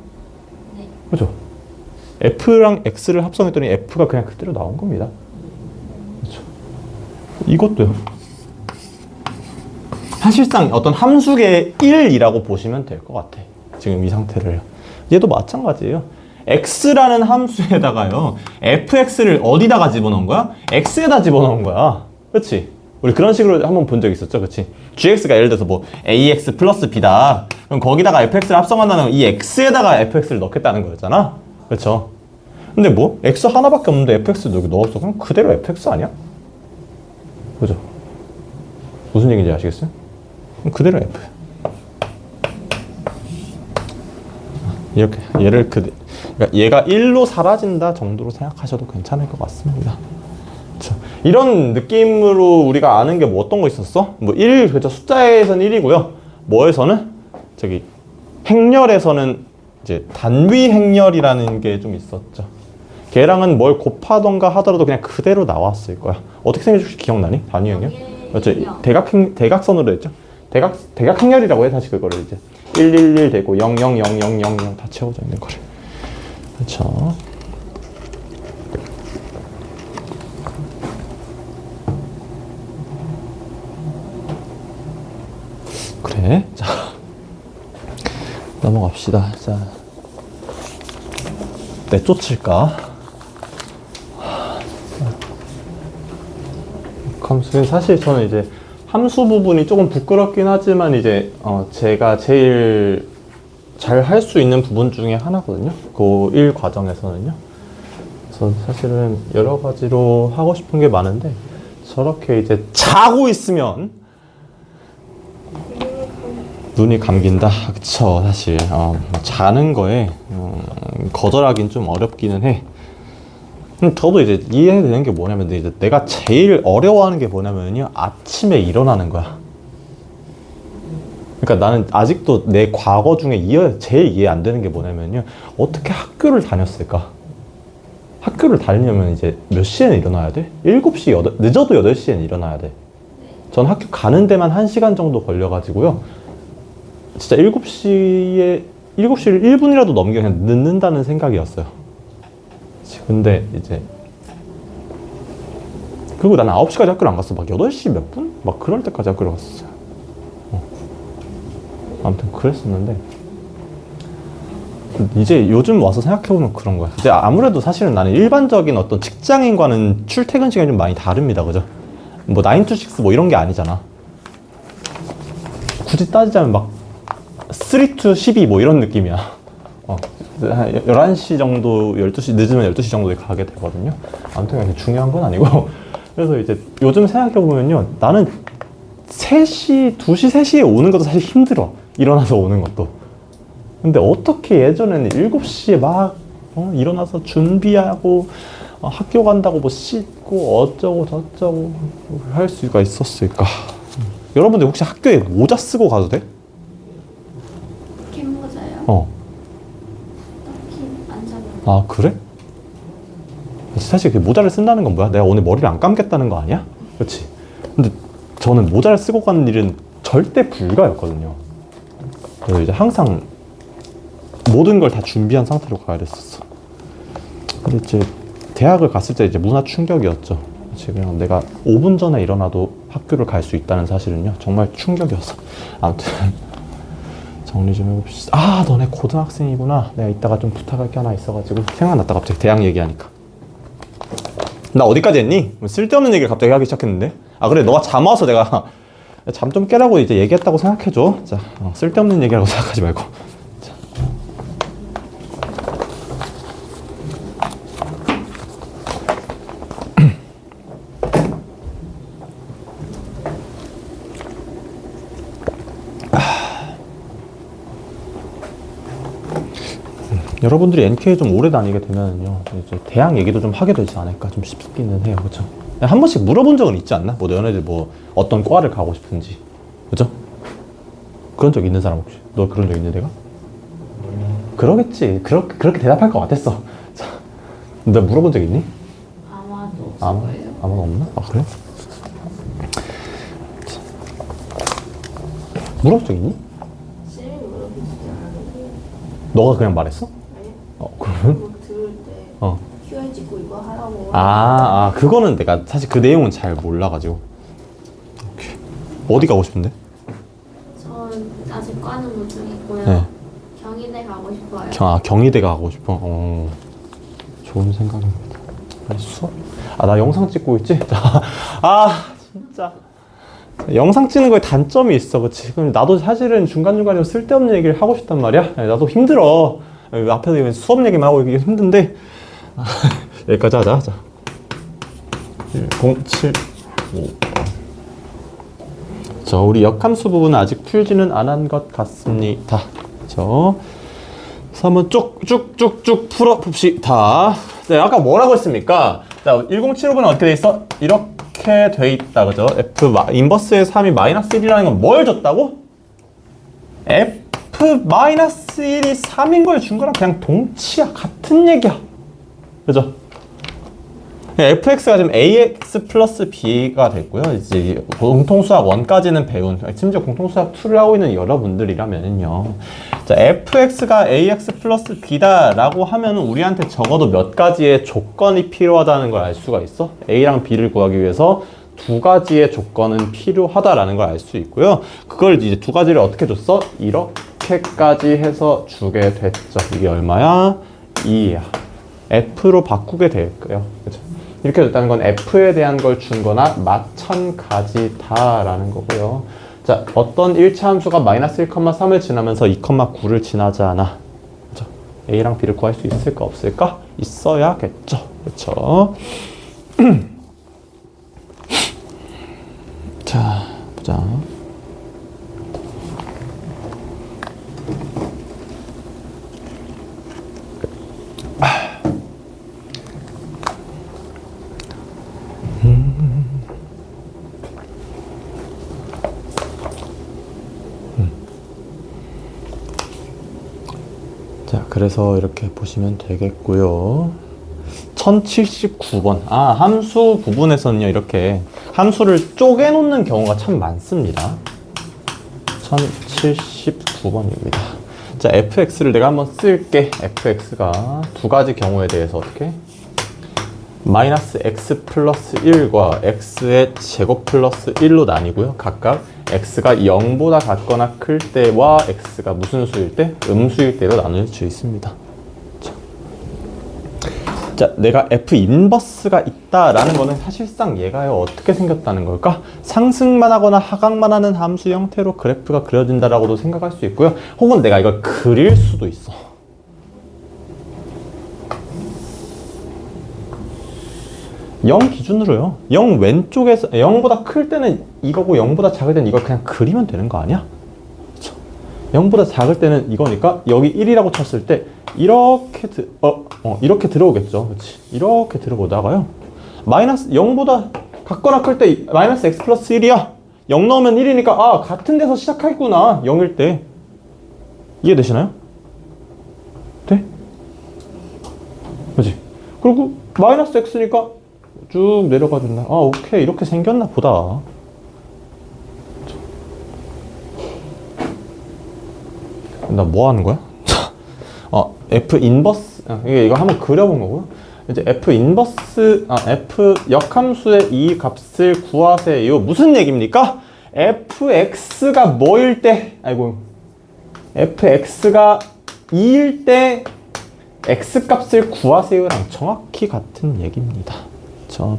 [SPEAKER 2] 네.
[SPEAKER 1] 그죠? f랑 x를 합성했더니 f가 그냥 그대로 나온 겁니다. 그렇죠? 이것도요. 사실상 어떤 함수의 1이라고 보시면 될 것 같아. 지금 이 상태를. 얘도 마찬가지예요. x라는 함수에다가요, fx를 어디다가 집어넣은 거야? x에다 집어넣은 거야. 그렇지? 우리 그런 식으로 한번 본 적 있었죠, 그렇지? gx가 예를 들어서 뭐 ax 플러스 b다. 그럼 거기다가 fx를 합성한다는 이 x에다가 fx를 넣겠다는 거였잖아. 그렇죠? 근데 뭐 x 하나밖에 없는데 fx를 여기 넣었어. 그럼 그대로 fx 아니야? 그죠? 무슨 얘기인지 아시겠어요? 그럼 그대로 f. 이렇게 얘를 그러니까 얘가 1로 사라진다 정도로 생각하셔도 괜찮을 것 같습니다. 그렇죠? 이런 느낌으로 우리가 아는 게 뭐 어떤 거 있었어? 뭐 1, 그렇죠? 숫자에서는 1이고요. 뭐에서는? 저기 행렬에서는 이제 단위 행렬이라는 게 좀 있었죠. 걔랑은 뭘 곱하던가 하더라도 그냥 그대로 나왔을 거야. 어떻게 생겼지 혹시 기억나니? 단위 행렬? 그렇죠? 대각선으로 했죠. 대각 행렬이라고 해, 사실 그거를 이제 111 되고 000000 다 채워져 있는 거를. 그렇죠? 그래. 자, 넘어갑시다. 자, 내쫓을까? 함수는 사실 저는 이제 함수 부분이 조금 부끄럽긴 하지만 이제 제가 제일 잘 할 수 있는 부분 중에 하나거든요. 고1 과정에서는요. 그래서 사실은 여러 가지로 하고 싶은 게 많은데 저렇게 이제 자고 있으면 눈이 감긴다. 그쵸. 사실 자는 거에 거절하긴 좀 어렵기는 해. 저도 이제 이해되는 게 뭐냐면 이제 내가 제일 어려워하는 게 뭐냐면요, 아침에 일어나는 거야. 그러니까 나는 아직도 내 과거 중에 제일 이해 안 되는 게 뭐냐면요, 어떻게 학교를 다녔을까? 학교를 다니려면 이제 몇 시에는 일어나야 돼? 7시, 늦어도 8시에는 일어나야 돼. 전 학교 가는 데만 1시간 정도 걸려가지고요, 진짜 7시를 1분이라도 넘게 그냥 늦는다는 생각이었어요. 근데 이제 그리고 나는 9시까지 학교를 안 갔어. 막 8시 몇 분? 막 그럴 때까지 학교를 갔었어요. 아무튼 그랬었는데 이제 요즘 와서 생각해보면 그런 거야. 이제 아무래도 사실은 나는 일반적인 어떤 직장인과는 출퇴근 시간이 좀 많이 다릅니다. 그죠? 뭐 9 to 6 뭐 이런 게 아니잖아. 굳이 따지자면 막 3 to 12 뭐 이런 느낌이야. 한 11시 정도, 12시, 늦으면 12시 정도에 가게 되거든요. 아무튼 그렇게 중요한 건 아니고. 그래서 이제 요즘 생각해보면요, 나는 2시, 3시에 오는 것도 사실 힘들어. 일어나서 오는 것도. 근데 어떻게 예전에는 7시에 막 일어나서 준비하고 학교 간다고 뭐 씻고 어쩌고 저쩌고 할 수가 있었을까. 여러분들 혹시 학교에 모자 쓰고 가도 돼?
[SPEAKER 2] 캔모자요?
[SPEAKER 1] 아, 그래? 사실 그 모자를 쓴다는 건 뭐야? 내가 오늘 머리를 안 감겠다는 거 아니야? 그렇지? 근데 저는 모자를 쓰고 가는 일은 절대 불가였거든요. 그래서 이제 항상 모든 걸 다 준비한 상태로 가야 됐었어. 근데 이제 대학을 갔을 때 이제 문화 충격이었죠. 그냥 내가 5분 전에 일어나도 학교를 갈 수 있다는 사실은요, 정말 충격이었어. 아무튼 정리 좀 해봅시다. 아, 너네 고등학생이구나. 내가 이따가 좀 부탁할 게 하나 있어가지고 생각났다. 갑자기 대학 얘기하니까. 나 어디까지 했니? 쓸데없는 얘기를 갑자기 하기 시작했는데. 아, 그래, 너가 잠 와서 내가 잠 좀 깨라고 이제 얘기했다고 생각해줘. 자, 쓸데없는 얘기라고 생각하지 말고. 자. 여러분들이 NK에 좀 오래 다니게 되면요, 이제 대학 얘기도 좀 하게 되지 않을까 좀 싶기는 해요. 그렇죠? 한 번씩 물어본 적은 있지 않나? 뭐 너네들 뭐 어떤 과를 가고 싶은지, 그렇죠? 그런 적 있는 사람 혹시? 너 그런 적 있는 데가? 그러겠지. 그렇게 대답할 것 같았어. 자, 너 물어본 적 있니?
[SPEAKER 2] 아마도 없을 거예요.
[SPEAKER 1] 아무도 없나? 아, 그래? 자. 물어본 적 있니?
[SPEAKER 2] 쌤이 물어보시지 않았는데.
[SPEAKER 1] 너가 그냥 말했어?
[SPEAKER 2] 아니?
[SPEAKER 1] 그러면?
[SPEAKER 2] 뭐 들을 때 QR 찍고 이거 하라고.
[SPEAKER 1] 그거는 내가 사실 그 내용은 잘 몰라가지고. 오케이. 어디 가고 싶은데?
[SPEAKER 2] 전 아직 과는 못 정했고요.
[SPEAKER 1] 네.
[SPEAKER 2] 경희대 가고 싶어요.
[SPEAKER 1] 경희대 가고 싶어. 좋은 생각입니다. 아니, 수업? 나 영상 찍고 있지? 진짜. 영상 찍는 거에 단점이 있어. 그치? 그럼 나도 사실은 중간중간에 쓸데없는 얘기를 하고 싶단 말이야. 나도 힘들어. 앞에서 수업 얘기만 하고 이게 힘든데. 여기까지 하자. 자. 1075. 자, 우리 역함수 부분은 아직 풀지는 않은 것 같습니다. 그래서 한번 쭉쭉쭉쭉 풀어봅시다. 네, 아까 뭐라고 했습니까? 자, 1075번은 어떻게 돼 있어? 이렇게 돼 있다. 그죠? F 인버스의 3이 마이너스 1이라는 건 뭘 줬다고? F 마이너스 1이 3인 걸 준 거랑 그냥 동치야. 같은 얘기야. 그죠? fx가 지금 ax 플러스 b가 됐고요. 이제 공통수학 1까지는 배운, 심지어 공통수학 2를 하고 있는 여러분들이라면요. 자, fx가 ax 플러스 b다라고 하면은 우리한테 적어도 몇 가지의 조건이 필요하다는 걸 알 수가 있어. a랑 b를 구하기 위해서 2가지의 조건은 필요하다라는 걸 알 수 있고요. 그걸 이제 2가지를 어떻게 줬어? 이렇게 이렇게까지 해서 주게 됐죠. 이게 얼마야? 2야. F로 바꾸게 될까요? 그죠? 이렇게 됐다는 건 F에 대한 걸 준 거나 마찬가지다라는 거고요. 자, 어떤 1차 함수가 마이너스 1,3을 지나면서 2,9를 지나지 않아. 그죠? A랑 B를 구할 수 있을까 없을까? 있어야겠죠. 그렇죠? 자, 보자. 자, 그래서 이렇게 보시면 되겠고요. 1079번. 아, 함수 부분에서는요, 이렇게 함수를 쪼개놓는 경우가 참 많습니다. 1079번입니다. 자, fx를 내가 한번 쓸게. fx가 두 가지 경우에 대해서 어떻게? 마이너스 x 플러스 1과 x의 제곱 플러스 1로 나뉘고요. 각각 x가 0보다 같거나 클 때와 x가 무슨 수일 때? 음수일 때로 나눌 수 있습니다. 자, 내가 f 인버스가 있다라는 거는 사실상 얘가요, 어떻게 생겼다는 걸까? 상승만 하거나 하강만 하는 함수 형태로 그래프가 그려진다라고도 생각할 수 있고요. 혹은 내가 이걸 그릴 수도 있어. 0 기준으로요. 0 왼쪽에서 0보다 클 때는 이거고 0보다 작을 때는 이걸 그냥 그리면 되는 거 아니야? 그쵸? 0보다 작을 때는 이거니까 여기 1이라고 쳤을 때 이렇게 이렇게 들어오겠죠. 그렇지? 이렇게 들어오다가요. 마이너스 0보다 같거나 클 때 마이너스 x 플러스 1이야. 0 넣으면 1이니까 아, 같은 데서 시작하겠구나. 0일 때. 이해되시나요? 돼? 그렇지? 그리고 마이너스 x니까 쭉 내려가 준다. 아, 오케이. 이렇게 생겼나 보다. 나 뭐 하는 거야? F 인버스. 이거 한번 그려본 거고요. 이제 F 인버스, F 역함수의 이 값을 구하세요. 무슨 얘기입니까? fx가 뭐일 때, fx가 2일 때 x 값을 구하세요랑 정확히 같은 얘기입니다.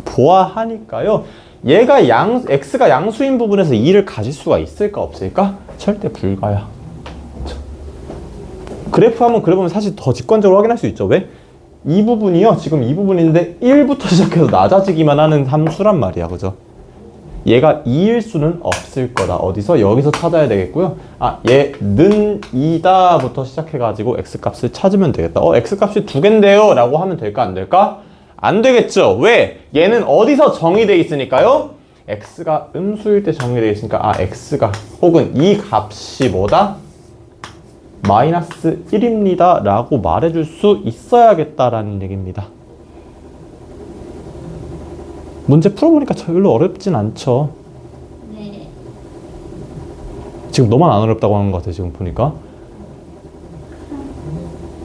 [SPEAKER 1] 보아하니까요. 얘가 x가 양수인 부분에서 2를 가질 수가 있을까 없을까? 절대 불가야. 그래프 한번 그려보면 사실 더 직관적으로 확인할 수 있죠. 왜? 이 부분이요. 지금 이 부분인데 1부터 시작해서 낮아지기만 하는 함수란 말이야. 그죠? 얘가 2일 수는 없을 거다. 어디서? 여기서 찾아야 되겠고요. 얘는 2다부터 시작해가지고 x값을 찾으면 되겠다. x값이 2개인데요 라고 하면 될까 안 될까? 안 되겠죠. 왜? 얘는 어디서 정의되어 있으니까요? x가 음수일 때 정의되어 있으니까 x가 혹은 이 값이 뭐다? 마이너스 1입니다 라고 말해줄 수 있어야겠다라는 얘기입니다. 문제 풀어보니까 별로 어렵진 않죠.
[SPEAKER 2] 네.
[SPEAKER 1] 지금 너만 안 어렵다고 하는 것 같아. 지금 보니까.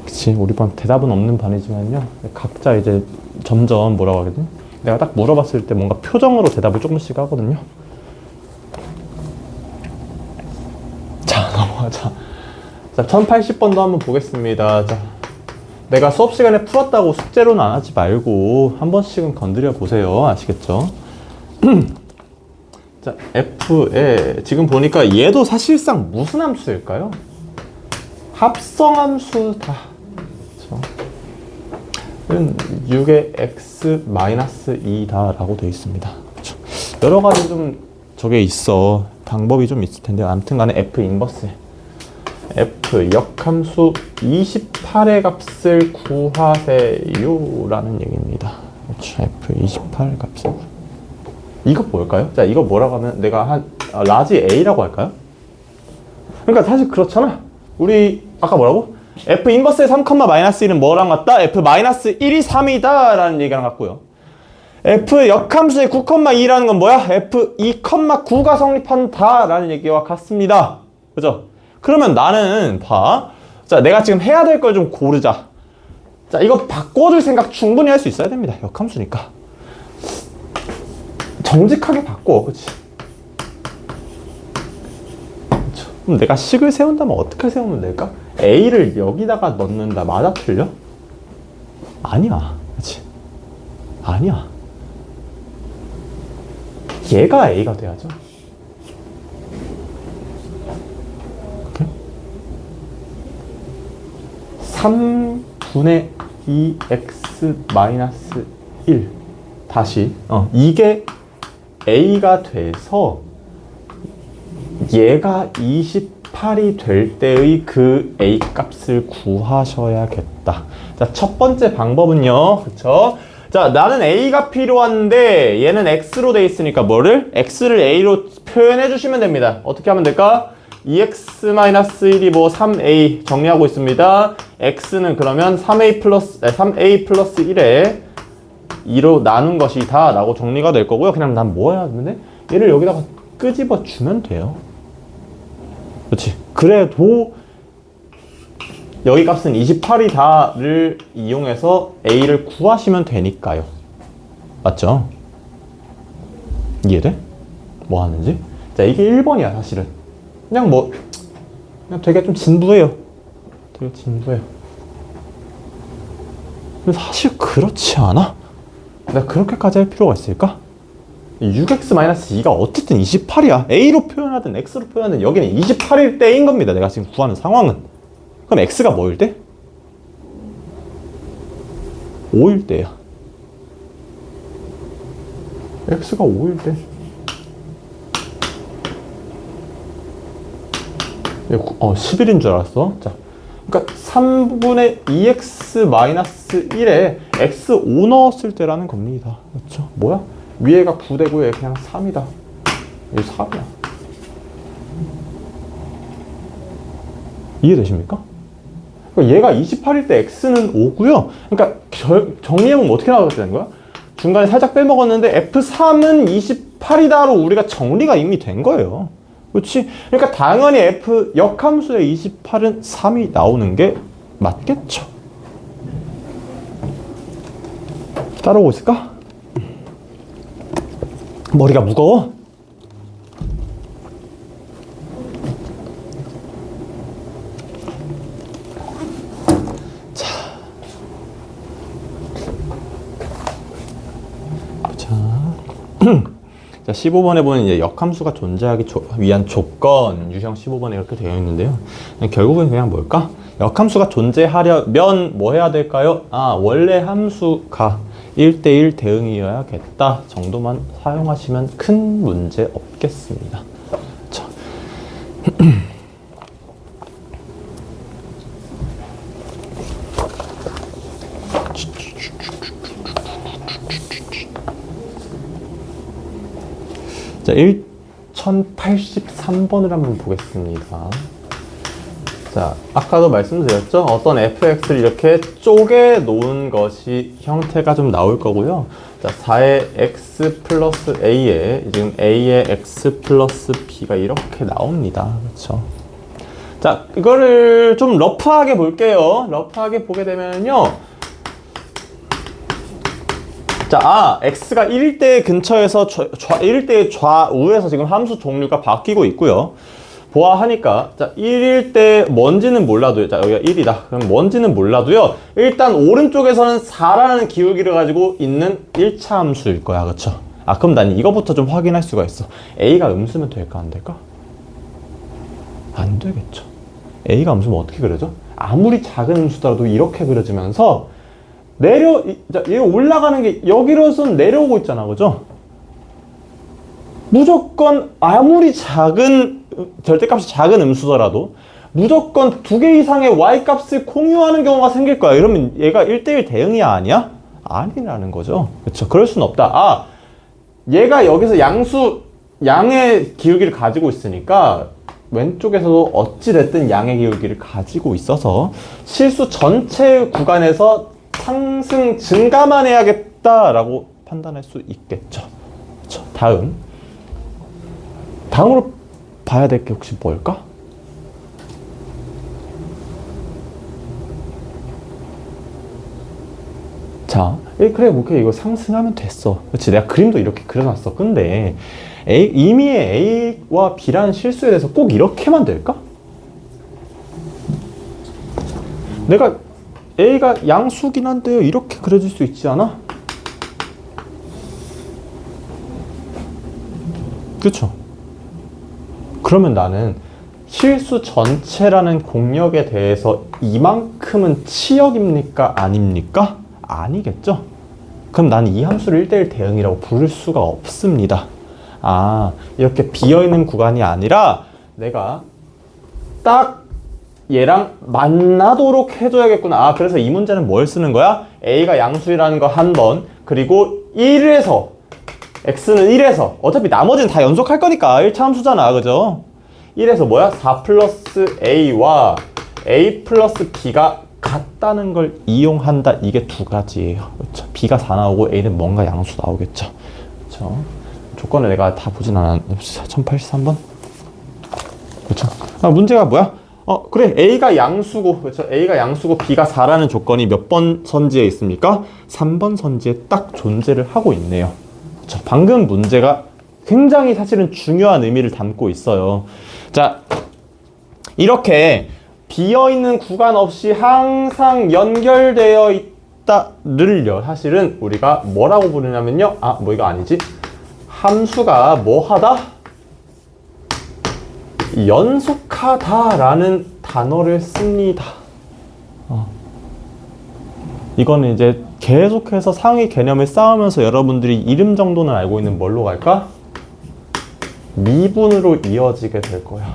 [SPEAKER 1] 그치, 우리 반 대답은 없는 반이지만요, 각자 이제 점점 뭐라고 하거든? 내가 딱 물어봤을 때 뭔가 표정으로 대답을 조금씩 하거든요. 자, 넘어가자. 자, 1080번도 한번 보겠습니다. 자, 내가 수업 시간에 풀었다고 숙제로는 안 하지 말고 한 번씩은 건드려 보세요. 아시겠죠? 자, f에 지금 보니까 얘도 사실상 무슨 함수일까요? 합성함수다. 그렇죠? 6의 x-2다 라고 되어 있습니다. 그렇죠? 여러 가지 좀 저게 있어. 방법이 좀 있을 텐데 아무튼 간에 f 인버스 f 역함수 28의 값을 구하세요 라는 얘기입니다. 그렇죠? f 28 값을 이거 뭘까요? 자, 이거 뭐라고 하면 내가 라지 a라고 할까요? 그러니까 사실 그렇잖아. 우리 아까 뭐라고? f 인버스의 3,-1은 뭐랑 같다? f-1이 3이다 라는 얘기랑 같고요. f 역함수의 9,2라는 건 뭐야? f 2,9가 성립한다 라는 얘기와 같습니다. 그죠? 그러면 나는 자, 내가 지금 해야 될 걸 좀 고르자. 자, 이거 바꿔줄 생각 충분히 할 수 있어야 됩니다. 역함수니까 정직하게 바꿔. 그치? 그쵸? 그럼 내가 식을 세운다면 어떻게 세우면 될까? A를 여기다가 넣는다. 맞아, 틀려? 아니야. 그치? 아니야. 얘가 A가 돼야죠. 오케이? 3분의 2x 1 다시 이게 A가 돼서 얘가 28이 될 때의 그 A 값을 구하셔야겠다. 자, 첫 번째 방법은요. 그쵸? 자, 나는 A가 필요한데 얘는 X로 돼 있으니까 뭐를? X를 A로 표현해 주시면 됩니다. 어떻게 하면 될까? 2x-1이 뭐 3a 정리하고 있습니다. x는 그러면 3a 플러스 1에 2로 나눈 것이다 라고 정리가 될 거고요. 그냥 난 뭐 해야 되는데? 얘를 여기다가 끄집어 주면 돼요. 그렇지. 그래도 여기 값은 28이다를 이용해서 a를 구하시면 되니까요. 맞죠? 이해돼? 뭐 하는지? 자, 이게 1번이야 사실은. 그냥 되게 좀 진부해요. 되게 진부해요. 근데 사실 그렇지 않아? 내가 그렇게까지 할 필요가 있을까? 6x-2가 어쨌든 28이야. a로 표현하든 x로 표현하든 여기는 28일 때인 겁니다. 내가 지금 구하는 상황은. 그럼 x가 뭐일 때? 5일 때야. x가 5일 때. 11인 줄 알았어. 자, 그러니까 3분의 2x-1에 x5 넣었을 때라는 겁니다. 그렇죠? 뭐야? 위에가 9되고 얘 그냥 3이다. 이게 3이야. 이해되십니까? 그러니까 얘가 28일 때 x는 5고요. 그러니까 정리해보면 어떻게 나오게 되는 거야? 중간에 살짝 빼먹었는데 f3은 28이다로 우리가 정리가 이미 된 거예요. 그렇지? 그러니까 당연히 f 역함수의 28은 3이 나오는 게 맞겠죠. 따라오고 있을까? 머리가 무거워? 자, 15번에 보면 이제 역함수가 존재하기 위한 조건, 유형 15번에 이렇게 되어 있는데요. 결국은 그냥 뭘까? 역함수가 존재하려면 뭐 해야 될까요? 원래 함수가 1대1 대응이어야겠다 정도만 사용하시면 큰 문제 없겠습니다. 자. 자, 1083번을 한번 보겠습니다. 자, 아까도 말씀드렸죠? 어떤 fx를 이렇게 쪼개 놓은 것이 형태가 좀 나올 거고요. 자, 4의 x 플러스 a에 지금 a의 x 플러스 b가 이렇게 나옵니다. 그렇죠? 자, 이거를 좀 러프하게 볼게요. 러프하게 보게 되면요. 자, x가 1대 근처에서 1대 좌우에서 지금 함수 종류가 바뀌고 있고요. 보아하니까 자, 1일 때 뭔지는 몰라도요. 자, 여기가 1이다. 그럼 뭔지는 몰라도요. 일단 오른쪽에서는 4라는 기울기를 가지고 있는 1차 함수일 거야. 그렇죠? 그럼 난 이거부터 좀 확인할 수가 있어. a가 음수면 될까 안 될까? 안 되겠죠. a가 음수면 어떻게 그려져? 아무리 작은 음수더라도 이렇게 그려지면서 얘 올라가는 게 여기로선 내려오고 있잖아. 그죠? 무조건 아무리 작은 절대값이 작은 음수더라도 무조건 2개 이상의 y값을 공유하는 경우가 생길 거야. 이러면 얘가 1대1 대응이야 아니야? 아니라는 거죠. 그렇죠? 그럴 순 없다. 얘가 여기서 양의 기울기를 가지고 있으니까 왼쪽에서도 어찌됐든 양의 기울기를 가지고 있어서 실수 전체 구간에서 상승 증가만 해야겠다라고 판단할 수 있겠죠. 그렇죠? 다음으로 봐야 될 게 혹시 뭘까? 자, 그래, 오케이, 이거 상승하면 됐어. 그렇지, 내가 그림도 이렇게 그려놨어. 근데 이미의 A와 B라는 실수에 대해서 꼭 이렇게만 될까? 내가 A가 양수긴 한데요. 이렇게 그려질 수 있지 않아? 그렇죠? 그러면 나는 실수 전체라는 공역에 대해서 이만큼은 치역입니까? 아닙니까? 아니겠죠? 그럼 나는 이 함수를 1대1 대응이라고 부를 수가 없습니다. 아, 이렇게 비어있는 구간이 아니라 내가 딱 얘랑 만나도록 해줘야겠구나. 아, 그래서 이 문제는 뭘 쓰는 거야? A가 양수라는 거 한 번, 그리고 1에서 X는 1에서 어차피 나머지는 다 연속할 거니까 1차 함수잖아. 그죠? 1에서 뭐야? 4 플러스 A와 A 플러스 B가 같다는 걸 이용한다. 이게 두 가지예요. 그렇죠? B가 4 나오고 A는 뭔가 양수 나오겠죠. 그렇죠? 조건을 내가 다 보진 않았는데 1083번? 그렇죠? 아, 문제가 뭐야? 그래. A가 양수고, 그렇죠? A가 양수고 B가 4라는 조건이 몇 번 선지에 있습니까? 3번 선지에 딱 존재를 하고 있네요. 그렇죠? 방금 문제가 굉장히 사실은 중요한 의미를 담고 있어요. 자, 이렇게 비어있는 구간 없이 항상 연결되어 있다를요, 사실은 우리가 뭐라고 부르냐면요. 아, 뭐 이거 아니지? 함수가 뭐 하다? 연속하다라는 단어를 씁니다. 이거는 이제 계속해서 상위 개념을 쌓으면서 여러분들이 이름 정도는 알고 있는 뭘로 갈까? 미분으로 이어지게 될 거야.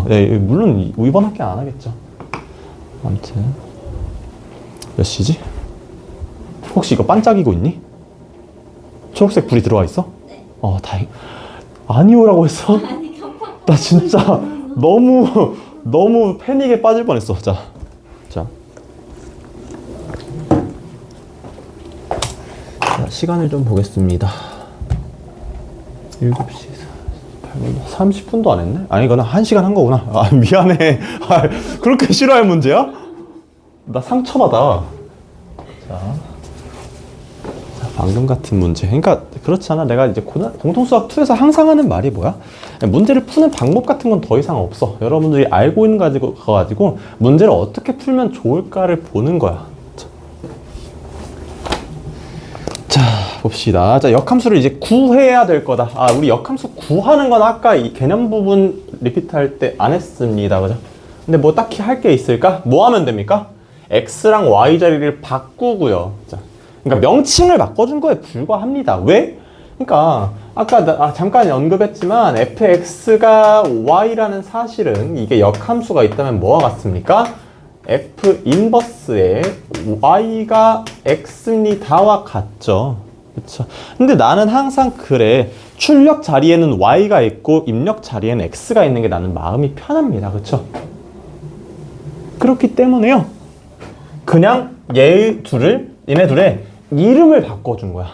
[SPEAKER 1] 네, 물론 이번 학기 안 하겠죠. 아무튼 몇 시지? 혹시 이거 반짝이고 있니? 초록색 불이 들어와 있어?
[SPEAKER 2] 네.
[SPEAKER 1] 다행. 아니오라고 했어?
[SPEAKER 2] 아니, 깜빡.
[SPEAKER 1] 나 진짜 너무 패닉에 빠질 뻔했어. 자. 자, 시간을 좀 보겠습니다. 7시 30분도 안 했네? 아니, 이거는 1시간 한 거구나. 아, 미안해. 아, 그렇게 싫어할 문제야? 나 상처받아. 자, 방금 같은 문제. 그러니까 그렇잖아. 내가 이제 공통수학 2에서 항상 하는 말이 뭐야? 문제를 푸는 방법 같은 건 더 이상 없어. 여러분들이 알고 있는 거 가지고 문제를 어떻게 풀면 좋을까를 보는 거야. 자, 봅시다. 자, 역함수를 이제 구해야 될 거다. 아, 우리 역함수 구하는 건 아까 이 개념 부분 리피트 할 때 안 했습니다. 그죠? 근데 뭐 딱히 할 게 있을까? 뭐 하면 됩니까? X랑 Y 자리를 바꾸고요. 자, 그러니까 명칭을 바꿔준 거에 불과합니다. 왜? 그러니까 아까 잠깐 언급했지만 fx가 y라는 사실은 이게 역함수가 있다면 뭐와 같습니까? f 인버스에 y가 x입니다와 같죠. 그렇죠? 근데 나는 항상 그래. 출력 자리에는 y가 있고 입력 자리에는 x가 있는 게 나는 마음이 편합니다. 그렇죠? 그렇기 때문에요. 그냥 얘네 둘의 이름을 바꿔준 거야.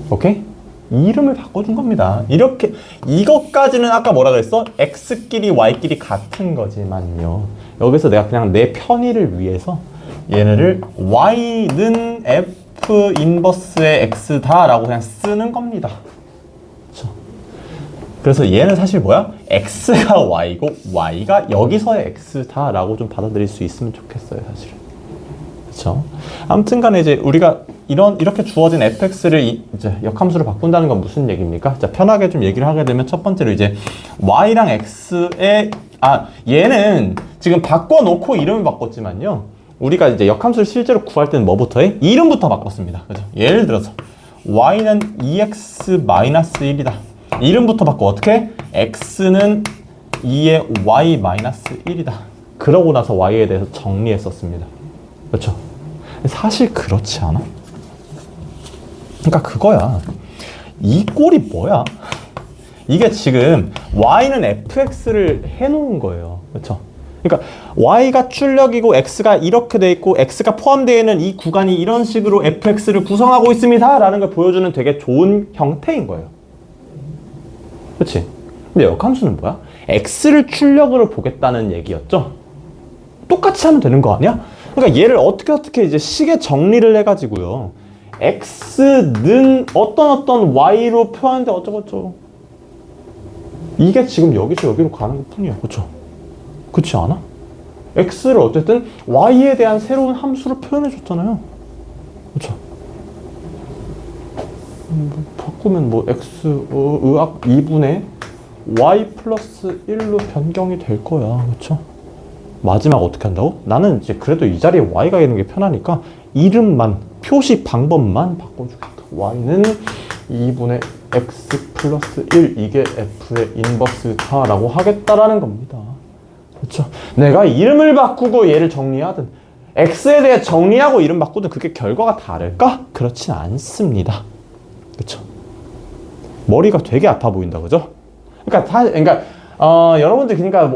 [SPEAKER 1] 오케이? 이름을 바꿔준 겁니다. 이렇게, 이것까지는 아까 뭐라 그랬어? x끼리 y끼리 같은 거지만요. 여기서 내가 그냥 내 편의를 위해서 얘네를 y는 f 인버스의 x다 라고 그냥 쓰는 겁니다. 그렇죠? 그래서 얘는 사실 뭐야? x가 y고 y가 여기서의 x다 라고 좀 받아들일 수 있으면 좋겠어요, 사실은. 그렇죠? 아무튼 간에 이제 우리가 이렇게 주어진 fx를 이제 역함수로 바꾼다는 건 무슨 얘기입니까? 자, 편하게 좀 얘기를 하게 되면 첫 번째로 이제 y랑 x의 얘는 지금 바꿔놓고 이름을 바꿨지만요. 우리가 이제 역함수를 실제로 구할 때는 뭐부터 해? 이름부터 바꿨습니다. 그죠? 예를 들어서 y는 2x-1이다. 이름부터 바꿔 어떻게 해? x는 2의 y-1이다. 그러고 나서 y에 대해서 정리했었습니다. 그렇죠? 사실 그렇지 않아? 그러니까 그거야. 이 꼴이 뭐야? 이게 지금 y는 fx를 해놓은 거예요. 그렇죠? 그러니까 y가 출력이고 x가 이렇게 돼 있고 x가 포함되어 있는 이 구간이 이런 식으로 fx를 구성하고 있습니다 라는 걸 보여주는 되게 좋은 형태인 거예요. 그렇지? 근데 역함수는 뭐야? x를 출력으로 보겠다는 얘기였죠? 똑같이 하면 되는 거 아니야? 그러니까 얘를 어떻게 이제 식의 정리를 해가지고요. x는 어떤 y로 표현돼 어쩌고저쩌고. 이게 지금 여기서 여기로 가는 것 뿐이야. 그쵸? 그렇지 않아? x를 어쨌든 y에 대한 새로운 함수로 표현해 줬잖아요. 그쵸? 바꾸면 뭐 x 의학 2분의 y 플러스 1로 변경이 될 거야. 그쵸? 마지막 어떻게 한다고? 나는 이제 그래도 이 자리에 y가 있는 게 편하니까 이름만, 표시 방법만 바꿔주겠다. y는 2분의 x 플러스 1, 이게 f의 인버스다라고 하겠다라는 겁니다. 그렇죠? 내가 이름을 바꾸고 얘를 정리하든 x에 대해 정리하고 이름 바꾸든 그게 결과가 다를까? 그렇진 않습니다. 그렇죠? 머리가 되게 아파 보인다, 그죠? 그러니까 여러분들 그러니까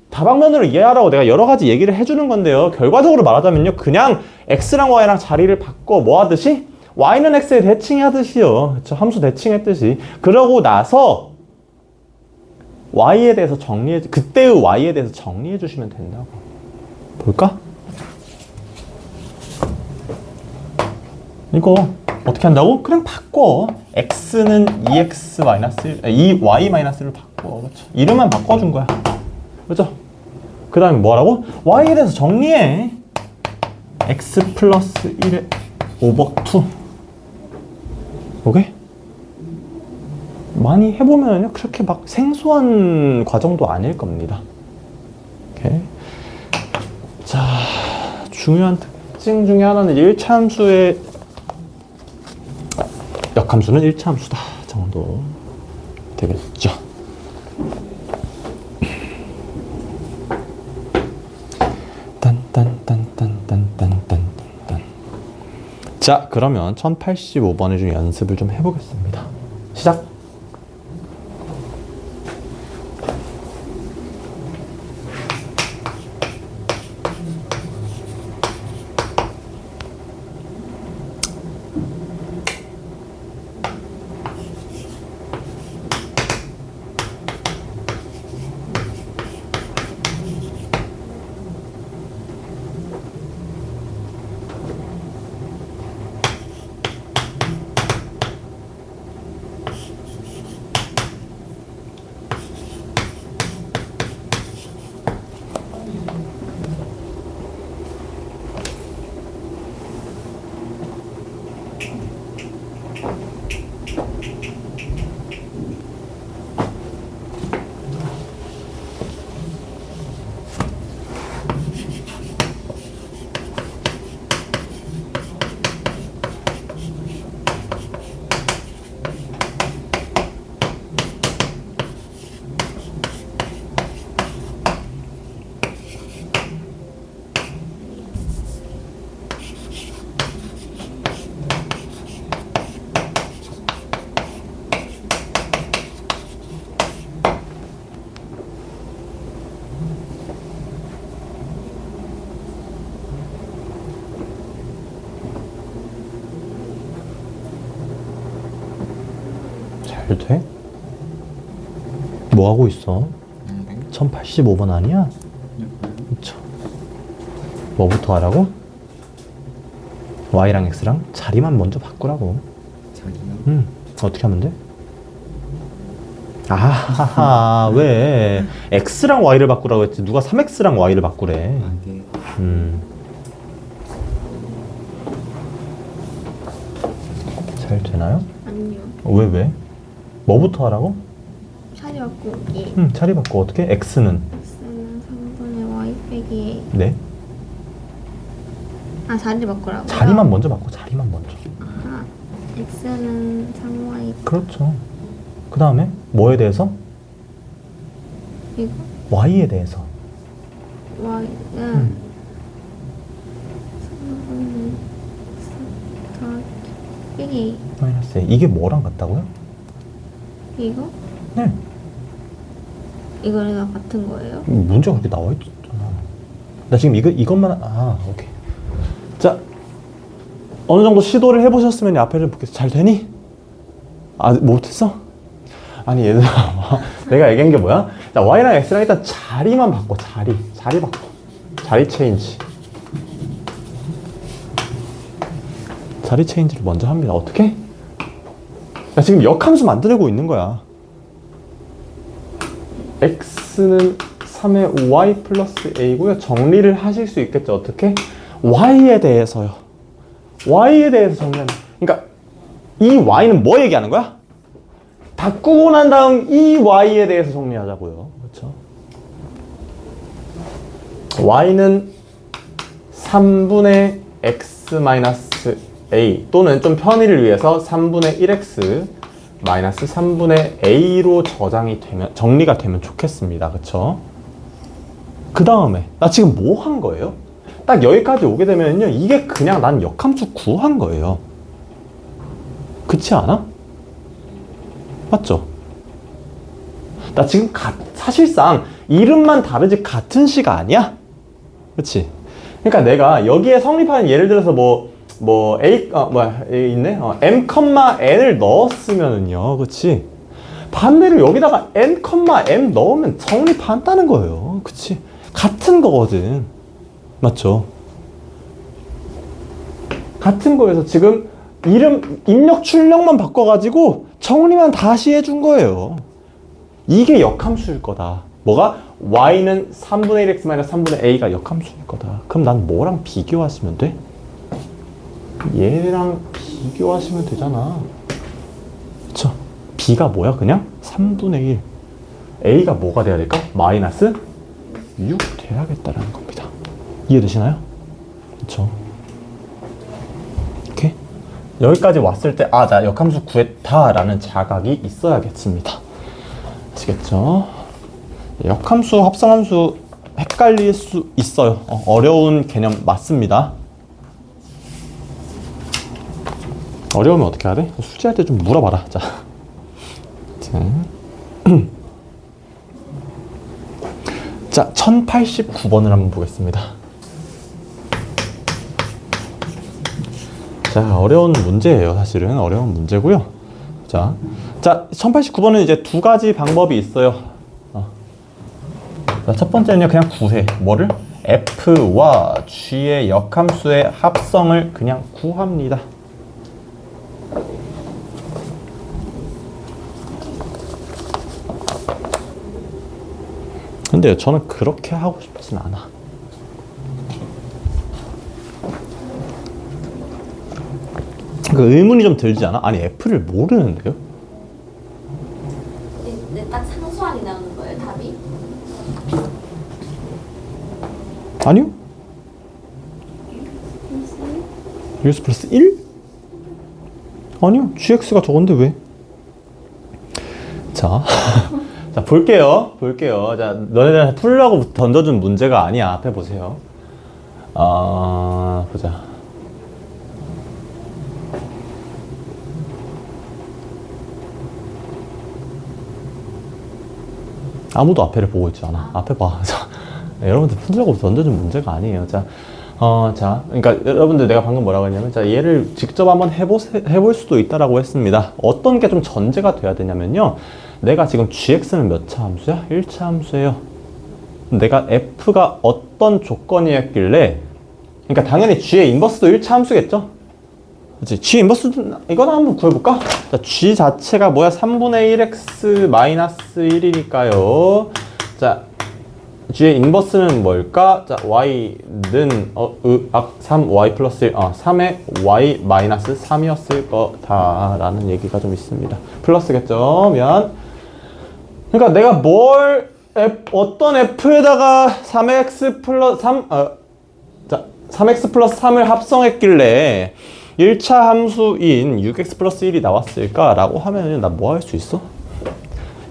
[SPEAKER 1] 다방면으로 이해하라고 내가 여러 가지 얘기를 해주는 건데요. 결과적으로 말하자면요, 그냥 x랑 y랑 자리를 바꿔 뭐 하듯이 y는 x에 대칭하듯이요. 그쵸? 함수 대칭했듯이. 그러고 나서 y에 대해서 그때의 y에 대해서 정리해 주시면 된다고. 볼까? 이거 어떻게 한다고? 그냥 바꿔. x는 2x-1, 2y-1을 바꿔. 그렇죠? 이름만 바꿔준 거야. 그렇죠? 그 다음에 뭐라고? y에 대해서 정리해. x 플러스 1의 오버 2. 오케이? 많이 해보면요, 그렇게 막 생소한 과정도 아닐 겁니다. 오케이? 자, 중요한 특징 중에 하나는 1차 함수의 역함수는 1차 함수다 정도 되겠죠. 딴딴딴딴딴딴딴딴. 자, 그러면 1085번의 중 연습을 좀 해보겠습니다. 시작! 잘 돼? 뭐 하고 있어? 1085번 아니야? 그쵸. 뭐부터 하라고? y랑 x랑 자리만 먼저 바꾸라고.
[SPEAKER 3] 자기요?
[SPEAKER 1] 어떻게 하면 돼? 아하하, 왜? x랑 y를 바꾸라고 했지. 누가 3x랑 y를 바꾸래.
[SPEAKER 3] 아, 네.
[SPEAKER 1] 잘 되나요?
[SPEAKER 2] 아니요.
[SPEAKER 1] 왜? 뭐부터 하라고?
[SPEAKER 2] 차례 바꾸기.
[SPEAKER 1] 자리 바꿔. 어떻게? x는?
[SPEAKER 2] x는 3분의 y 빼기 a.
[SPEAKER 1] 네.
[SPEAKER 2] 아, 자리 바꾸라고요?
[SPEAKER 1] 자리만 먼저 바꿔. 자리만 먼저.
[SPEAKER 2] 아, x는 3y
[SPEAKER 1] 그렇죠. 그 다음에 뭐에 대해서?
[SPEAKER 2] 이거
[SPEAKER 1] y에 대해서.
[SPEAKER 2] y는 3분의 더하기 빼기 a.
[SPEAKER 1] 마이너스 a. 이게 뭐랑 같다고요?
[SPEAKER 2] 이거?
[SPEAKER 1] 네.
[SPEAKER 2] 이거랑 같은 거예요?
[SPEAKER 1] 문제가 그렇게 나와 있잖아. 나 지금 이것만, 오케이. 자, 어느 정도 시도를 해보셨으면 앞에 좀 보겠습니다. 잘 되니? 못했어? 아니, 얘들아. 내가 얘기한 게 뭐야? 자, y랑 x랑 일단 자리만 바꿔. 자리 바꿔. 자리 체인지. 자리 체인지를 먼저 합니다. 어떻게? 나 지금 역함수 만들고 있는 거야. x는 3의 y 플러스 a고요. 정리를 하실 수 있겠죠. 어떻게? y에 대해서요. y에 대해서 정리하는. 그러니까 이 y는 뭐 얘기하는 거야? 바꾸고 난 다음 이 y에 대해서 정리하자고요. 그렇죠? y는 3분의 x 마이너스 a 또는 좀 편의를 위해서 3분의 1x 마이너스 3분의 a로 정리가 되면 좋겠습니다. 그쵸? 그 다음에 나 지금 뭐 한 거예요? 딱 여기까지 오게 되면요 이게 그냥 난 역함수 구한 거예요. 그렇지 않아? 맞죠? 나 지금 사실상 이름만 다르지 같은 시가 아니야? 그치? 그러니까 내가 여기에 성립하는 예를 들어서 A 있네? m, n을 넣었으면은요, 그치? 반대로 여기다가 n, m 넣으면 성립한다는 거예요. 그치? 같은 거거든. 맞죠? 같은 거에서 지금 입력, 출력만 바꿔가지고 정리만 다시 해준 거예요. 이게 역함수일 거다. 뭐가? y는 3분의 1x 3분의 a가 역함수일 거다. 그럼 난 뭐랑 비교하시면 돼? 얘랑 비교하시면 되잖아. 그쵸? b가 뭐야? 그냥 3분의 1. a가 뭐가 돼야 될까? 마이너스 6 돼야겠다라는 겁니다. 이해되시나요? 그쵸? 이렇게 여기까지 왔을 때 나 역함수 구했다라는 자각이 있어야겠습니다. 아시겠죠? 역함수, 합성함수 헷갈릴 수 있어요. 어려운 개념 맞습니다. 어려우면 어떻게 해야 돼? 숙제할 때 좀 물어봐라. 자, 자 1089번을 한번 보겠습니다. 자, 어려운 문제예요. 사실은 어려운 문제고요. 자 1089번은 이제 두 가지 방법이 있어요. 자, 첫 번째는요, 그냥 구해. 뭐를? f와 g의 역함수의 합성을 그냥 구합니다. 근데 저는 그렇게 하고 싶진 않아. 그 의문이 좀 들지 않아? 아니 f를 모르는데요?
[SPEAKER 2] 근데 딱 상수항이 나오는 거예요, 답이?
[SPEAKER 1] 아니요. us 플러스 1? 아니요. gx가 저건데 왜? 자, 자 볼게요. 자, 너네들한테 풀려고 던져준 문제가 아니야. 앞에 보세요. 보자. 아무도 앞에를 보고 있지 않아. 앞에 봐. 자, 여러분들 풀려고 던져준 문제가 아니에요. 자, 그러니까 여러분들 내가 방금 뭐라고 했냐면, 자, 얘를 직접 한번 해볼 수도 있다라고 했습니다. 어떤 게 좀 전제가 돼야 되냐면요. 내가 지금 gx는 몇 차 함수야? 1차 함수예요. 내가 f가 어떤 조건이었길래, 그러니까 당연히 g의 인버스도 1차 함수겠죠? 그치? g 인버스, 이거는 한번 구해볼까? 자, g 자체가 뭐야? 3분의 1x 마이너스 1이니까요. 자, g의 인버스는 뭘까? 자, y는 3y 플러스 1, 3의 y 마이너스 3이었을 거다라는 얘기가 좀 있습니다. 플러스겠죠? 그러니까 내가 어떤 f에다가 3x 플러스 3을 합성했길래 1차 함수인 6x 플러스 1이 나왔을까라고 하면은 나 뭐 할 수 있어?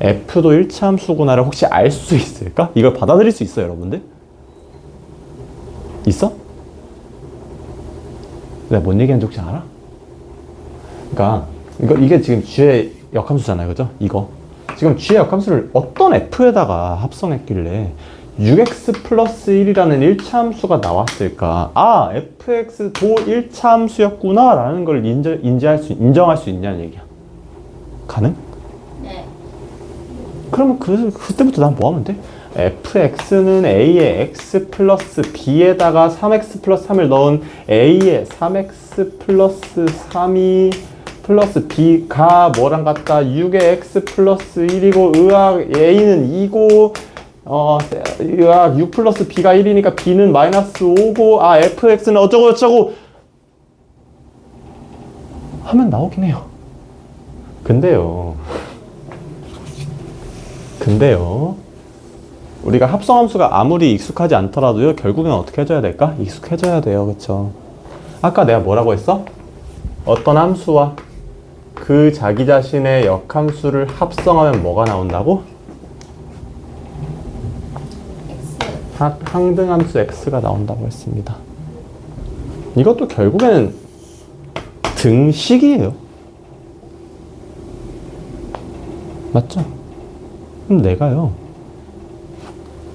[SPEAKER 1] f도 1차 함수구나를 혹시 알 수 있을까? 이걸 받아들일 수 있어요, 여러분들? 있어? 내가 뭔 얘기하는지 혹시 알아? 그러니까 이게 지금 g의 역함수잖아요, 그죠? 이거 지금 g의 역함수를 어떤 f에다가 합성했길래 6x 플러스 1이라는 1차 함수가 나왔을까? fx도 1차 함수였구나 라는 걸 인정할 수 있냐는 얘기야. 가능?
[SPEAKER 2] 네.
[SPEAKER 1] 그러면 그때부터 난 뭐 하면 돼? fx는 a의 x 플러스 b에다가 3x 플러스 3을 넣은 a의 3x 플러스 3이 플러스 b가 뭐랑 같다? 6의 x 플러스 1이고 의학 a는 2고 의학 6 플러스 b가 1이니까 b는 마이너스 5고 fx는 어쩌고 저쩌고 하면 나오긴 해요. 근데요 우리가 합성함수가 아무리 익숙하지 않더라도요 결국엔 어떻게 해줘야 될까? 익숙해져야 돼요. 그쵸? 아까 내가 뭐라고 했어? 어떤 함수와 그 자기 자신의 역함수를 합성하면 뭐가 나온다고? 항등함수 x가 나온다고 했습니다. 이것도 결국에는 등식이에요. 맞죠? 그럼 내가요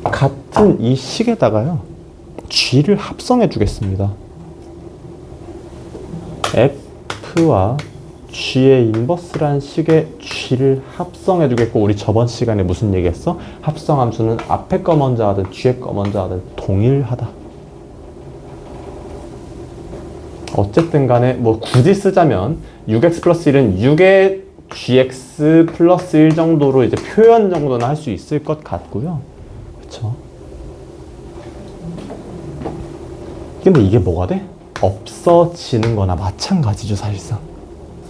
[SPEAKER 1] 같은 이 식에다가요 g를 합성해 주겠습니다. f와 g의 인버스란 식의 g를 합성해 주겠고, 우리 저번 시간에 무슨 얘기했어? 합성함수는 앞에 거 먼저 하든 뒤에 거 먼저 하든 동일하다. 어쨌든 간에 뭐 굳이 쓰자면 6x 플러스 1은 6의 gx 플러스 1 정도로 이제 표현 정도는 할 수 있을 것 같고요. 그쵸? 근데 이게 뭐가 돼? 없어지는 거나 마찬가지죠, 사실상.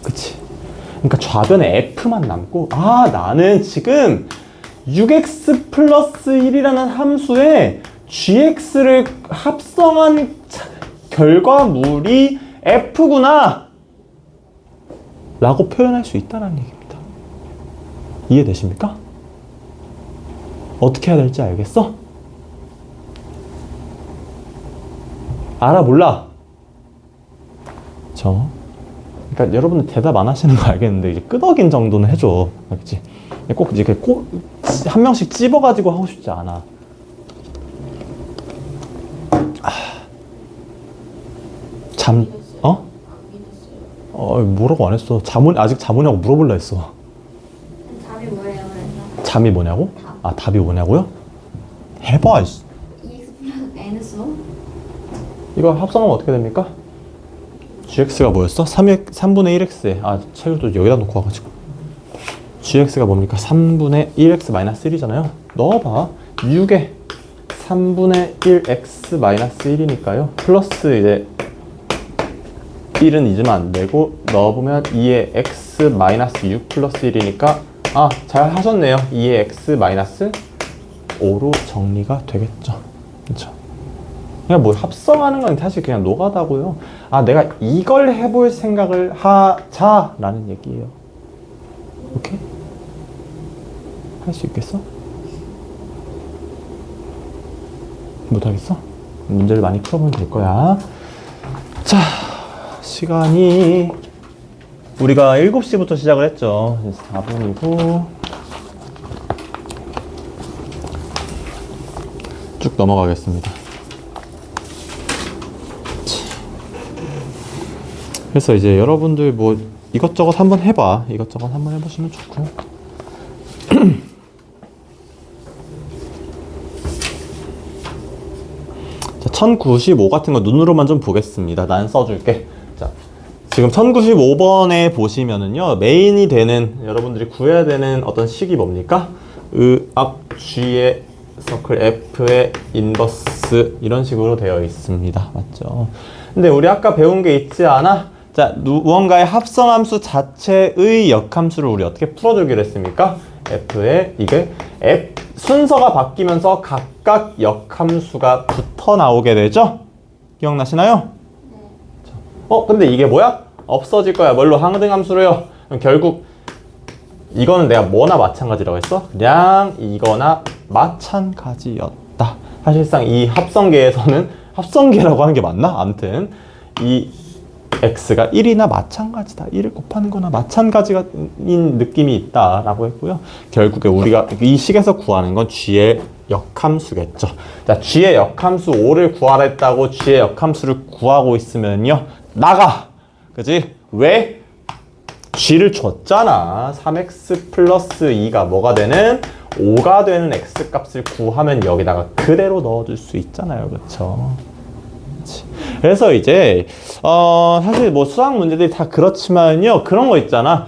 [SPEAKER 1] 그치? 그러니까 좌변에 f만 남고, 나는 지금 6x 플러스 1이라는 함수에 gx를 합성한 결과물이 f구나! 라고 표현할 수 있다는 얘기입니다. 이해되십니까? 어떻게 해야 될지 알겠어? 알아, 몰라? 그러니까 여러분들 대답 안 하시는 거 알겠는데 이제 끄덕인 정도는 해줘. 알겠지? 꼭 이제 한 명씩 찝어가지고 하고 싶지 않아. 뭐라고 안 했어. 아직 잠오냐고 물어볼라 했어.
[SPEAKER 2] 답이 뭐예요? 그래서
[SPEAKER 1] 잠이 뭐냐고?
[SPEAKER 2] 답.
[SPEAKER 1] 답이 뭐냐고요? 해봐.
[SPEAKER 2] EX 플러스 N수
[SPEAKER 1] 이거 합성하면 어떻게 됩니까? gx가 뭐였어? 3분의 1x. 책을 또 여기다 놓고 와가지고. gx가 뭡니까? 3분의 1x 마이너스 1이잖아요. 넣어봐. 6에 3분의 1x 마이너스 1이니까요. 플러스 이제 1은 잊으면 안 되고 넣어보면 2의 x 마이너스 6 플러스 1이니까 잘 하셨네요. 2의 x 마이너스 5로 정리가 되겠죠. 그렇죠? 그냥 뭐 합성하는 건 사실 그냥 노가다고요. 내가 이걸 해볼 생각을 하자라는 얘기예요. 오케이? 할 수 있겠어? 못하겠어? 문제를 많이 풀어보면 될 거야. 자, 시간이 우리가 7시부터 시작을 했죠. 4분이고 쭉 넘어가겠습니다. 그래서 이제 여러분들 뭐 이것저것 한번 해봐. 이것저것 한번 해보시면 좋고요. 자, 1095 같은 거 눈으로만 좀 보겠습니다. 난 써줄게. 자, 지금 1095번에 보시면은요, 메인이 되는, 여러분들이 구해야 되는 어떤 식이 뭡니까? 의학 G의 서클 F의 인버스, 이런 식으로 되어 있습니다. 맞죠? 근데 우리 아까 배운 게 있지 않아? 자, 무언가의 합성함수 자체의 역함수를 우리 어떻게 풀어주기로 했습니까? F에 이게 순서가 바뀌면서 각각 역함수가 붙어 나오게 되죠? 기억나시나요?
[SPEAKER 2] 네.
[SPEAKER 1] 근데 이게 뭐야? 없어질 거야. 뭘로? 항등함수로요. 그럼 결국 이거는 내가 뭐나 마찬가지라고 했어? 그냥 이거나 마찬가지였다. 사실상 이 합성계에서는 합성계라고 하는 게 맞나? 아무튼 이 x가 1이나 마찬가지다. 1을 곱하는 거나 마찬가지인 느낌이 있다라고 했고요. 결국에 우리가 이 식에서 구하는 건 g의 역함수겠죠. 자, g의 역함수 5를 구하라 했다고 g의 역함수를 구하고 있으면요, 나가! 그지? 왜? g를 줬잖아. 3x 플러스 2가 뭐가 되는? 5가 되는 x 값을 구하면 여기다가 그대로 넣어줄 수 있잖아요. 그쵸? 그래서 이제 사실 뭐 수학 문제들이 다 그렇지만요. 그런 거 있잖아.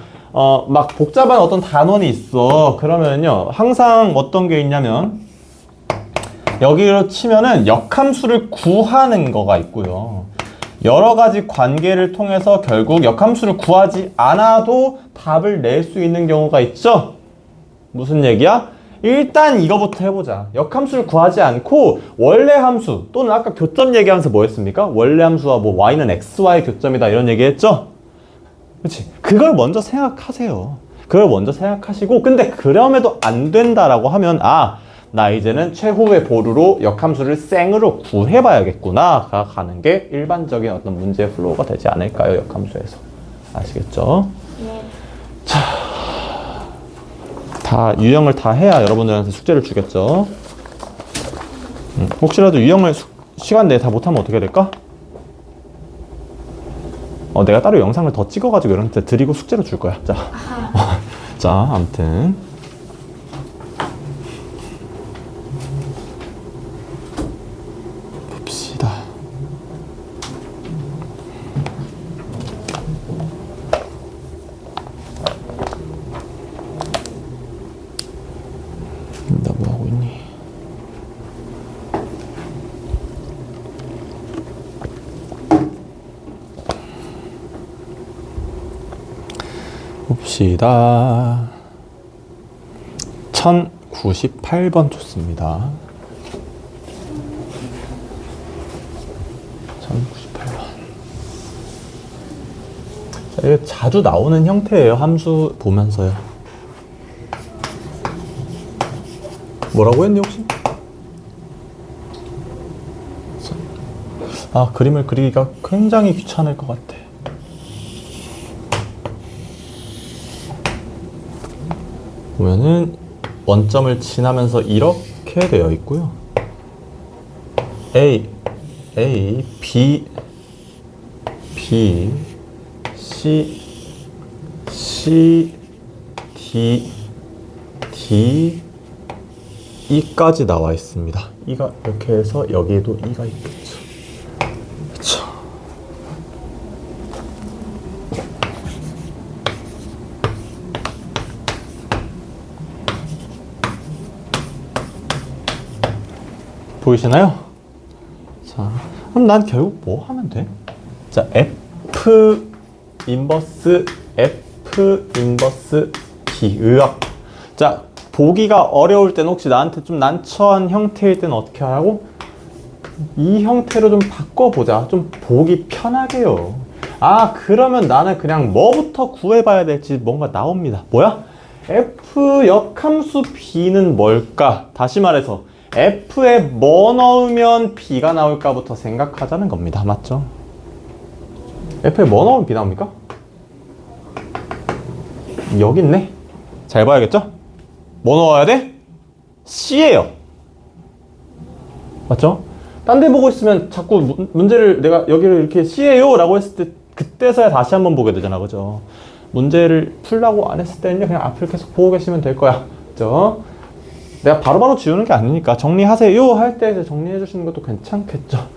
[SPEAKER 1] 막 복잡한 어떤 단원이 있어. 그러면요. 항상 어떤 게 있냐면 여기로 치면은 역함수를 구하는 거가 있고요. 여러 가지 관계를 통해서 결국 역함수를 구하지 않아도 답을 낼 수 있는 경우가 있죠? 무슨 얘기야? 일단 이거부터 해보자. 역함수를 구하지 않고 원래 함수 또는 아까 교점 얘기하면서 뭐 했습니까? 원래 함수와 뭐 y는 xy 교점이다 이런 얘기 했죠? 그렇지? 그걸 먼저 생각하세요. 그걸 먼저 생각하시고 근데 그럼에도 안 된다라고 하면 나 이제는 최후의 보루로 역함수를 생으로 구해봐야겠구나가 가는 게 일반적인 어떤 문제의 플로우가 되지 않을까요? 역함수에서. 아시겠죠?
[SPEAKER 2] 네.
[SPEAKER 1] 다 유형을 다 해야 여러분들한테 숙제를 주겠죠. 혹시라도 유형을 시간 내에 다 못하면 어떻게 될까? 내가 따로 영상을 더 찍어가지고 여러분한테 드리고 숙제로 줄 거야. 자, 자, 아무튼 봅시다. 나 뭐 하고 있니? 봅시다. 1098번 좋습니다. 1098번. 자, 이게 자주 나오는 형태예요. 함수 보면서요. 뭐라고 했니 혹시? 그림을 그리기가 굉장히 귀찮을 것 같아. 보면은 원점을 지나면서 이렇게 되어 있고요. A, B, C, D, E까지 나와 있습니다. E가 이렇게 해서 여기에도 E가 있겠죠. 그렇죠. 보이시나요? 자, 그럼 난 결국 뭐 하면 돼? 자, F 인버스 B 의학. 자, 보기가 어려울 때는 혹시 나한테 좀 난처한 형태일 때는 어떻게 하라고? 이 형태로 좀 바꿔보자. 좀 보기 편하게요. 그러면 나는 그냥 뭐부터 구해봐야 될지 뭔가 나옵니다. 뭐야? F 역함수 B는 뭘까? 다시 말해서 F에 뭐 넣으면 B가 나올까부터 생각하자는 겁니다. 맞죠? F에 뭐 넣으면 B 나옵니까? 여기 있네. 잘 봐야겠죠? 뭐 넣어야 돼? C예요. 맞죠? 딴 데 보고 있으면 자꾸 문제를 내가 여기를 이렇게 C예요 라고 했을 때 그때서야 다시 한번 보게 되잖아. 그죠? 문제를 풀라고 안 했을 때는요 그냥 앞을 계속 보고 계시면 될 거야. 그죠? 내가 바로바로 지우는 게 아니니까 정리하세요 할 때 정리해 주시는 것도 괜찮겠죠.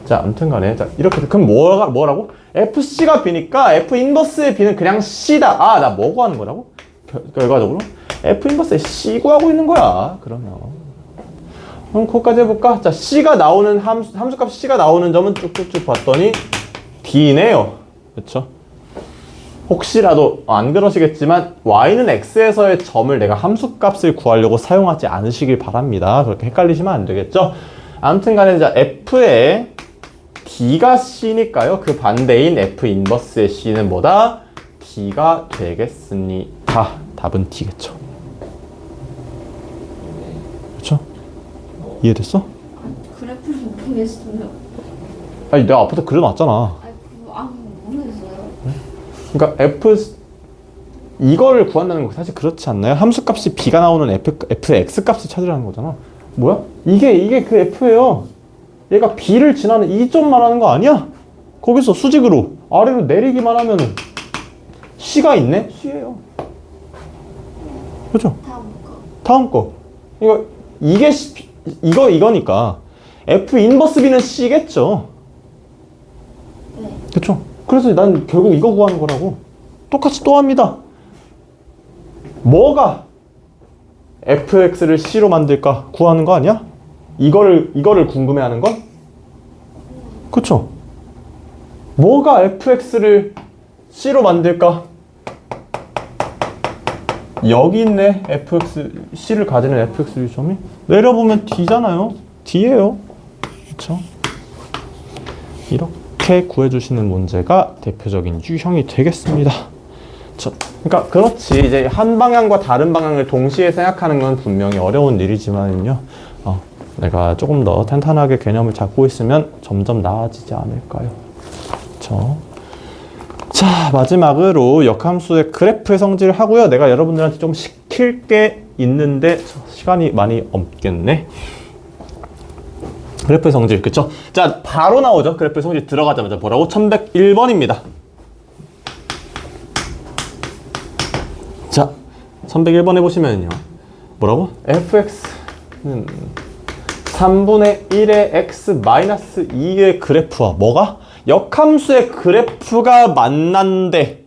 [SPEAKER 1] 자, 아무튼 간에 자 이렇게 그럼 뭐라고? FC가 B니까 F 인버스의 B는 그냥 C다. 나 뭐 구하는 거라고? 결과적으로 F 인버스의 C 구하고 있는 거야. 그러면 그럼 그거까지 해볼까? 자, C가 나오는 함수값 C가 나오는 점은 쭉쭉쭉 봤더니 D네요. 그렇죠? 혹시라도 안 그러시겠지만 y는 x에서의 점을 내가 함수값을 구하려고 사용하지 않으시길 바랍니다. 그렇게 헷갈리시면 안 되겠죠? 아무튼 간에 자 f의 d가 c니까요. 그 반대인 f 인버스의 c는 뭐다? d가 되겠습니다. 답은 d겠죠. 그렇죠? 이해됐어?
[SPEAKER 2] 그래프를 못 보겠어요.
[SPEAKER 1] 아니 내가 앞에서 그려놨잖아.
[SPEAKER 2] 모르겠어요.
[SPEAKER 1] 그러니까 이거를 구한다는 거 사실 그렇지 않나요? 함수값이 b가 나오는 fx 값을 찾으라는 거잖아. 뭐야? 이게 그 f예요. 얘가 b를 지나는 이 점 말하는 거 아니야? 거기서 수직으로 아래로 내리기만 하면 c가 있네? c예요. 그죠?
[SPEAKER 2] 다음 거.
[SPEAKER 1] 다음 거. 이거니까 F 인버스 B는 C겠죠.
[SPEAKER 2] 네.
[SPEAKER 1] 그쵸? 그래서 난 결국 이거 구하는 거라고. 똑같이 또 합니다. 뭐가 fx를 c로 만들까 구하는 거 아니야? 이거를 궁금해하는 건? 그쵸? 뭐가 fx를 c로 만들까? 여기 있네. c를 가지는 fx 유점이. 내려보면 d잖아요. d예요. 그쵸? 이렇게 구해주시는 문제가 대표적인 유형이 되겠습니다. 그러니까 그렇지. 이제 한 방향과 다른 방향을 동시에 생각하는 건 분명히 어려운 일이지만요. 내가 조금 더 탄탄하게 개념을 잡고 있으면 점점 나아지지 않을까요? 그렇죠. 자, 마지막으로 역함수의 그래프의 성질을 하고요. 내가 여러분들한테 좀 시킬 게 있는데 시간이 많이 없겠네. 그래프의 성질, 그쵸? 자, 바로 나오죠. 그래프의 성질 들어가자마자 뭐라고? 1101번입니다. 자, 1101번 해보시면요. 뭐라고? fx는 3분의 1의 x 마이너스 2의 그래프와 뭐가? 역함수의 그래프가 만난대.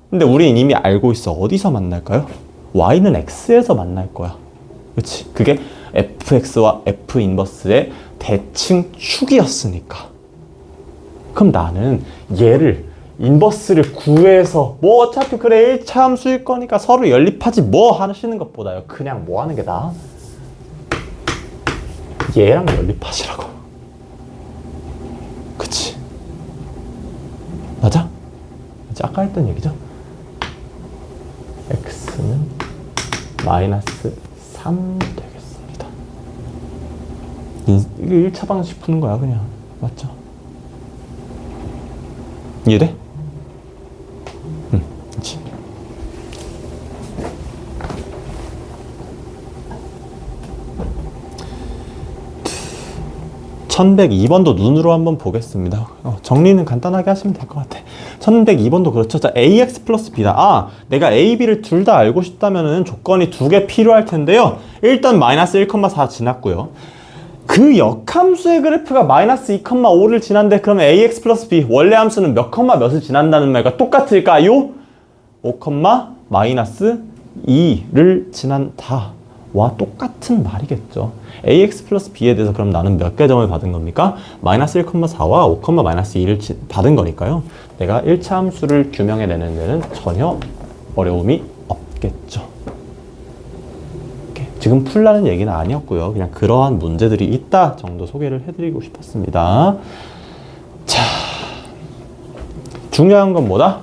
[SPEAKER 1] 근데 우리는 이미 알고 있어. 어디서 만날까요? y는 x에서 만날 거야. 그치? 그게 fx와 f 인버스의 대칭 축이었으니까. 그럼 나는 얘를 인버스를 구해서 뭐 어차피 그래 1차 함수일 거니까 서로 연립하지 뭐 하시는 것보다요. 그냥 뭐 하는 게 나아? 얘랑 연립하시라고. 그치? 맞아? 이제 아까 했던 얘기죠? x는 마이너스 3 되겠습니다. 이게 1차 방식 푸는 거야 그냥. 맞죠? 이해돼? 그치. 1102번도 눈으로 한번 보겠습니다. 정리는 간단하게 하시면 될 것 같아. 1102번도 그렇죠. 자, ax 플러스 b다. 아, 내가 a, b를 둘 다 알고 싶다면 조건이 두 개 필요할 텐데요. 일단 마이너스 1,4 지났고요. 그 역함수의 그래프가 마이너스 2,5를 지난데 그러면 ax 플러스 b 원래 함수는 몇 컴마 몇을 지난다는 말과 똑같을까요? 5, 마이너스 2를 지난다. 와 똑같은 말이겠죠. ax 플러스 b에 대해서 그럼 나는 몇 개 점을 받은 겁니까? 마이너스 1,4와 5, 마이너스 2를 받은 거니까요. 내가 1차 함수를 규명해내는 데는 전혀 어려움이 없겠죠. 지금 풀라는 얘기는 아니었고요. 그냥 그러한 문제들이 있다 정도 소개를 해드리고 싶었습니다. 자, 중요한 건 뭐다?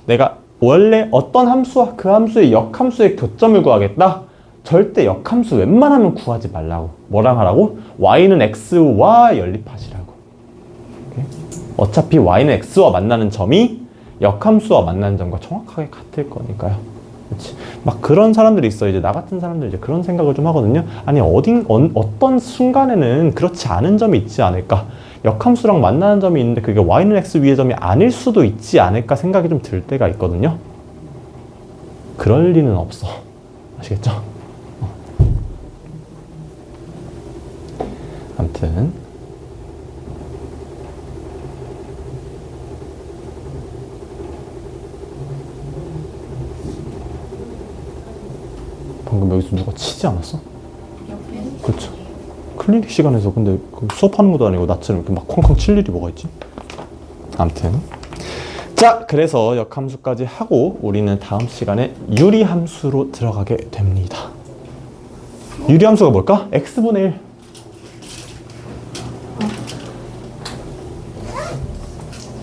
[SPEAKER 1] 내가 원래 어떤 함수와 그 함수의 역함수의 교점을 구하겠다? 절대 역함수 웬만하면 구하지 말라고. 뭐랑 하라고? y는 x와 연립하시라고. 오케이? 어차피 y는 x와 만나는 점이 역함수와 만나는 점과 정확하게 같을 거니까요. 그치? 막 그런 사람들이 있어. 이제 나 같은 사람들 이제 그런 생각을 좀 하거든요. 아니 어떤 순간에는 그렇지 않은 점이 있지 않을까? 역함수랑 만나는 점이 있는데 그게 y는 x 위의 점이 아닐 수도 있지 않을까 생각이 좀 들 때가 있거든요. 그럴 리는 없어. 아시겠죠? 아무튼 방금 여기서 누가 치지 않았어? 그렇죠. 클리닉 시간에서 근데 수업하는 것도 아니고 나처럼 이렇게 막 쾅쾅 칠 일이 뭐가 있지? 아무튼 자, 그래서 역함수까지 하고 우리는 다음 시간에 유리함수로 들어가게 됩니다. 유리함수가 뭘까? x분의 1